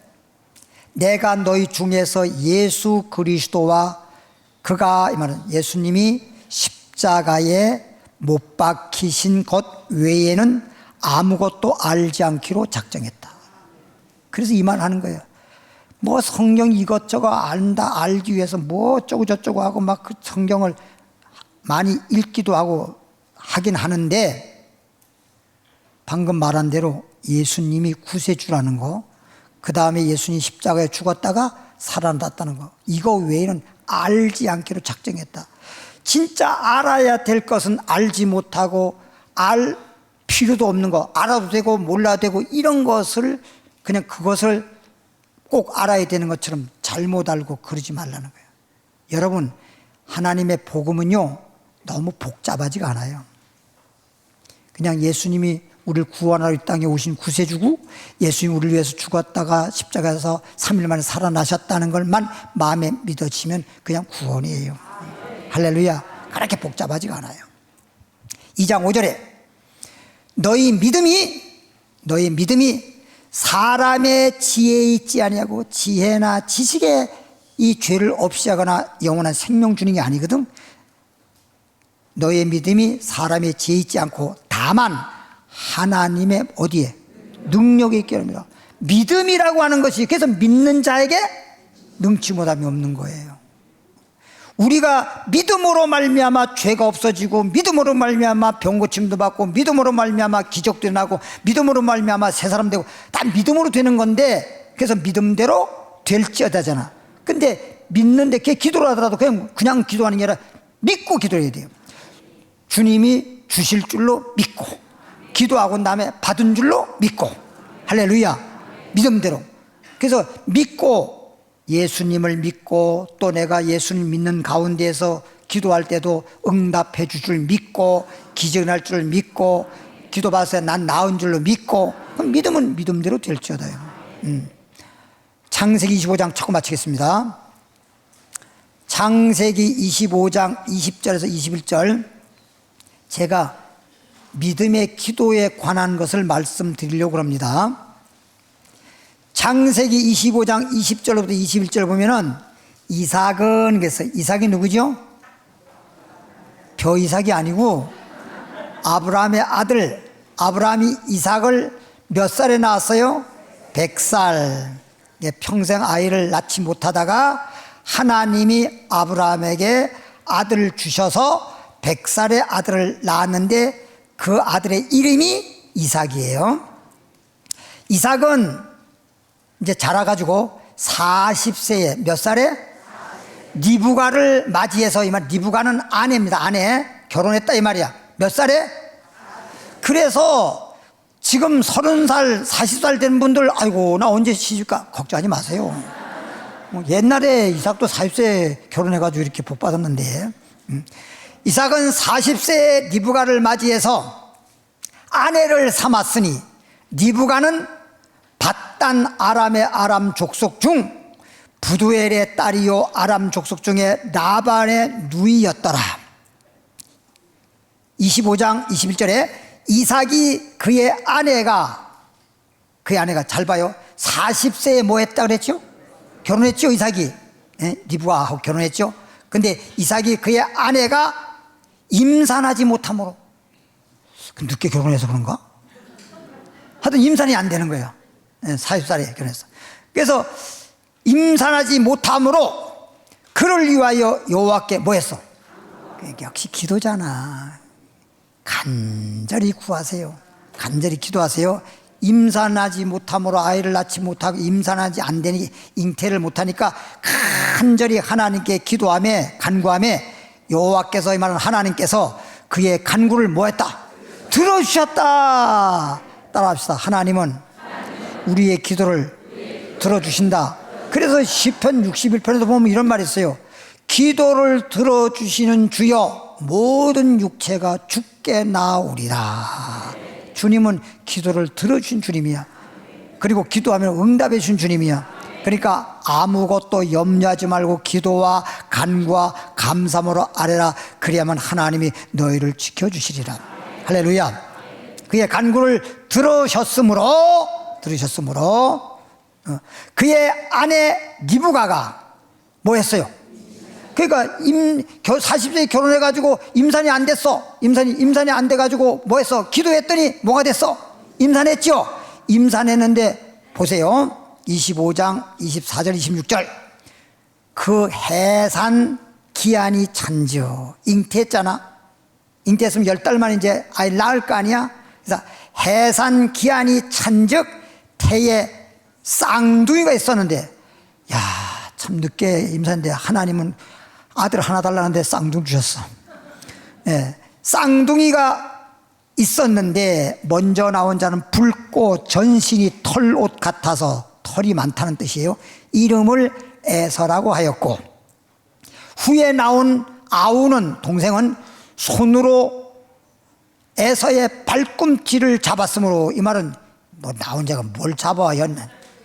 내가 너희 중에서 예수 그리스도와 그가 이 말은 예수님이 십자가에 못 박히신 것 외에는 아무것도 알지 않기로 작정했다. 그래서 이 말 하는 거예요. 뭐 성경 이것저것 알기 위해서 뭐 어쩌고 저쩌고 하고 막 그 성경을 많이 읽기도 하고 하긴 하는데 방금 말한 대로 예수님이 구세주라는 거, 그 다음에 예수님이 십자가에 죽었다가 살아났다는 거, 이거 외에는 알지 않기로 작정했다. 진짜 알아야 될 것은 알지 못하고 알 필요도 없는 거, 알아도 되고 몰라도 되고 이런 것을 그냥 그것을 꼭 알아야 되는 것처럼 잘못 알고 그러지 말라는 거예요. 여러분, 하나님의 복음은요 너무 복잡하지가 않아요. 그냥 예수님이 우리를 구원하러 이 땅에 오신 구세주고 예수님이 우리를 위해서 죽었다가 십자가에서 3일 만에 살아나셨다는 것만 마음에 믿어지면 그냥 구원이에요. 할렐루야. 그렇게 복잡하지가 않아요. 2장 5절에 너희 믿음이 사람의 지혜에 있지 아니하고 지혜나 지식에 이 죄를 없이 하거나 영원한 생명 주는 게 아니거든. 너의 믿음이 사람의 지혜에 있지 않고 다만 하나님의 어디에? 능력에 있게 합니다. 믿음이라고 하는 것이 그래서 믿는 자에게 능치 못함이 없는 거예요. 우리가 믿음으로 말미암아 죄가 없어지고, 믿음으로 말미암아 병 고침도 받고, 믿음으로 말미암아 기적도 일어나고, 믿음으로 말미암아 새 사람 되고, 다 믿음으로 되는 건데, 그래서 믿음대로 될지어다잖아. 근데 믿는데 그게 기도를 하더라도 그냥 기도하는 게 아니라 믿고 기도해야 돼요. 주님이 주실 줄로 믿고, 기도하고 다음에 받은 줄로 믿고. 할렐루야. 믿음대로. 그래서 믿고, 예수님을 믿고, 또 내가 예수님 믿는 가운데에서 기도할 때도 응답해 줄 줄 믿고, 기적이 날 줄 믿고, 기도받아서 난 나은 줄로 믿고. 그럼 믿음은 믿음대로 될지어다요. 창세기 25장 찾고 마치겠습니다. 창세기 25장 20절에서 21절, 제가 믿음의 기도에 관한 것을 말씀드리려고 합니다. 창세기 25장 20절부터 21절 보면은 이삭은, 그래서 이삭이 누구죠? 벼 이삭이 아니고 아브라함의 아들, 아브라함이 이삭을 몇 살에 낳았어요? 100살. 평생 아이를 낳지 못하다가 하나님이 아브라함에게 아들을 주셔서 100살의 아들을 낳았는데, 그 아들의 이름이 이삭이에요. 이삭은 이제 자라가지고 40세에 몇 살에? 리브가를 맞이해서, 이 말, 리브가는 아내입니다. 아내. 결혼했다 이 말이야. 몇 살에? 그래서 지금 30살, 40살 된 분들, 아이고, 나 언제 시집가? 걱정하지 마세요. 옛날에 이삭도 40세 결혼해가지고 이렇게 복 받았는데, 이삭은 40세에 리브가를 맞이해서 아내를 삼았으니, 리브가는 밧단 아람의 아람 족속 중 부두엘의 딸이요 아람 족속 중에 라반의 누이였더라. 25장 21절에 이삭이 그의 아내가 잘 봐요. 40세에 뭐 했다 그랬죠? 결혼했죠, 이삭이. 리브가하고 결혼했죠. 근데 이삭이 그의 아내가 임산하지 못함으로, 늦게 결혼해서 그런가? 하여튼 임산이 안 되는 거예요. 40살에 결혼했어. 그래서 임산하지 못함으로 그를 위하여 여호와께 뭐 했어? 역시 기도잖아. 간절히 구하세요. 간절히 기도하세요. 임산하지 못함으로, 아이를 낳지 못하고 임산하지 안 되니, 잉태를 못하니까 간절히 하나님께 기도하며 간구하며, 여호와께서, 이 말은 하나님께서 그의 간구를 뭐 했다? 들어주셨다. 따라합시다. 하나님은 우리의 기도를 들어주신다. 그래서 시편 61편에도 보면 이런 말이 있어요. 기도를 들어주시는 주여 모든 육체가 주께 나오리라. 주님은 기도를 들어주신 주님이야. 그리고 기도하면 응답해 주신 주님이야. 그러니까 아무것도 염려하지 말고 기도와 간구와 감사함으로 아뢰라. 그래야만 하나님이 너희를 지켜주시리라. 할렐루야. 그의 간구를 들으셨으므로 그의 아내 리브가가 뭐 했어요? 그러니까 40세에 결혼해가지고 임산이 안 됐어. 임산이 안 돼가지고 뭐 했어? 기도했더니 뭐가 됐어? 임산했죠. 임산했는데 보세요. 25장 24절 26절 그 해산 기한이 찬저, 잉태했잖아. 잉태했으면 10달 만에 이제 아이를 낳을 거 아니야. 그래서 해산 기한이 찬즉 태에 쌍둥이가 있었는데, 야, 참 늦게 임산인데 하나님은 아들 하나 달라는데 쌍둥이 주셨어. 예, 쌍둥이가 있었는데 먼저 나온 자는 붉고 전신이 털옷 같아서, 털이 많다는 뜻이에요. 이름을 에서라고 하였고, 후에 나온 아우는, 동생은 손으로 에서의 발꿈치를 잡았으므로, 이 말은 뭐 나온 자가 뭘 잡아,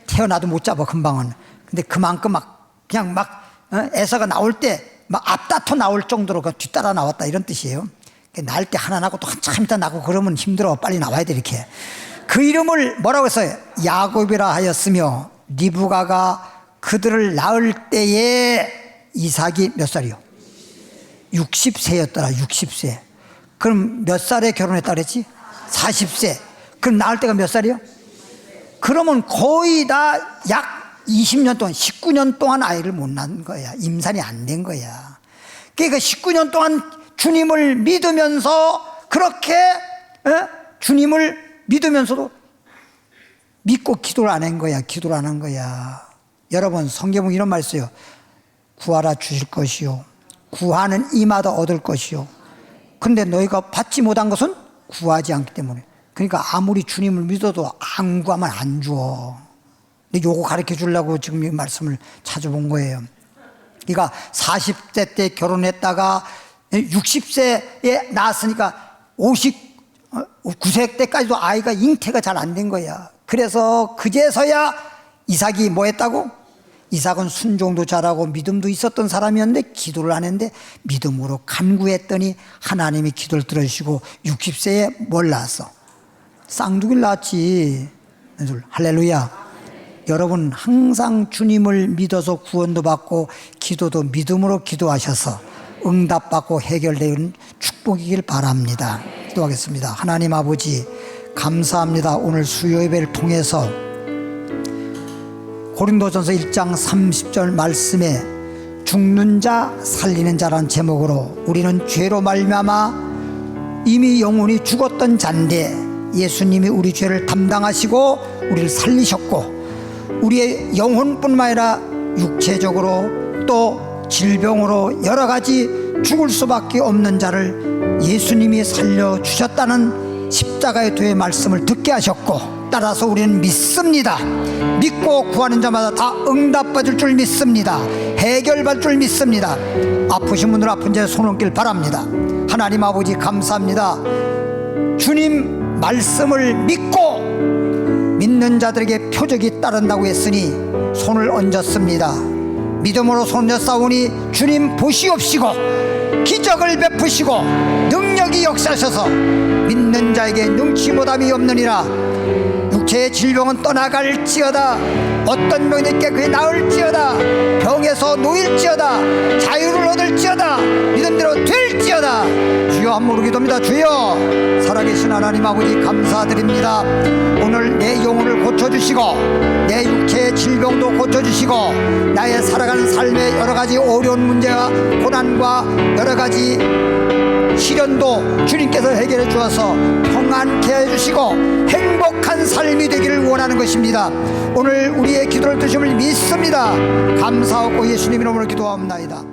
태어나도 못 잡아 금방은. 근데 그만큼 그냥 에서가 나올 때 막 앞다퉈 나올 정도로 뒤따라 나왔다, 이런 뜻이에요. 낳을 때 하나 낳고 또 한참 있다 낳고 그러면 힘들어, 빨리 나와야 돼. 이렇게 그 이름을 뭐라고 했어요? 야곱이라 하였으며, 리브가가 그들을 낳을 때에 이삭이 몇 살이요? 60세였더라. 60세. 그럼 몇 살에 결혼했다 그랬지? 40세. 그럼 낳을 때가 몇 살이요? 그러면 거의 다 약 20년 동안, 19년 동안 아이를 못 낳은 거야. 임산이 안 된 거야. 그러니까 19년 동안 주님을 믿으면서 그렇게 주님을 믿으면서도 믿고 기도를 안 한 거야. 기도를 안 한 거야. 여러분, 성경은 이런 말 있어요. 구하라 주실 것이요, 구하는 이마다 얻을 것이요. 근데 너희가 받지 못한 것은 구하지 않기 때문에. 그러니까 아무리 주님을 믿어도 안 구하면 안 줘. 근데 요거 가르쳐 주려고 지금 이 말씀을 찾아본 거예요. 그러니까 40대 때 결혼했다가 60세에 낳았으니까 59세 때까지도 아이가 잉태가 잘 안 된 거야. 그래서 그제서야 이삭이 뭐 했다고? 이삭은 순종도 잘하고 믿음도 있었던 사람이었는데 기도를 안 했는데 믿음으로 간구했더니 하나님이 기도를 들어주시고 60세에 뭘 낳았어? 쌍둥이를 낳았지. 할렐루야. 여러분, 항상 주님을 믿어서 구원도 받고 기도도 믿음으로 기도하셔서 응답받고 해결되는 축복이길 바랍니다. 기도하겠습니다. 하나님 아버지, 감사합니다. 오늘 수요 예배를 통해서 고린도전서 1장 30절 말씀에 죽는 자 살리는 자라는 제목으로 우리는 죄로 말미암아 이미 영혼이 죽었던 자인데 예수님이 우리 죄를 담당하시고 우리를 살리셨고, 우리의 영혼뿐만 아니라 육체적으로 또 질병으로 여러 가지 죽을 수밖에 없는 자를 예수님이 살려주셨다는 십자가의 도의 말씀을 듣게 하셨고, 따라서 우리는 믿습니다. 믿고 구하는 자마다 다 응답받을 줄 믿습니다. 해결받을 줄 믿습니다. 아프신 분들 아픈 자에 손 얹길 바랍니다. 하나님 아버지, 감사합니다. 주님 말씀을 믿고 믿는 자들에게 표적이 따른다고 했으니 손을 얹었습니다. 믿음으로 손을 싸우니 주님 보시옵시고 기적을 베푸시고 능력이 역사하셔서 믿는 자에게 능치 못함이 없느니라. 육체의 질병은 떠나갈지어다. 어떤 병이 깨끗이 나을지어다. 병에서 놓일지어다. 자유를 얻을지어다. 믿음대로 될지어다. 주여, 한 무릎 기도합니다. 주여, 살아계신 하나님 아버지, 감사드립니다. 오늘 내 영혼을 고쳐주시고 내 육체의 질병도 고쳐주시고 나의 살아가는 삶의 여러 가지 어려운 문제와 고난과 여러 가지 시련도 주님께서 해결해 주어서 평안케 해주시고 행복한 삶이 되기를 원하는 것입니다. 오늘 우리의 기도를 들으심을 믿습니다. 감사하고 예수님 이름으로 기도합니다.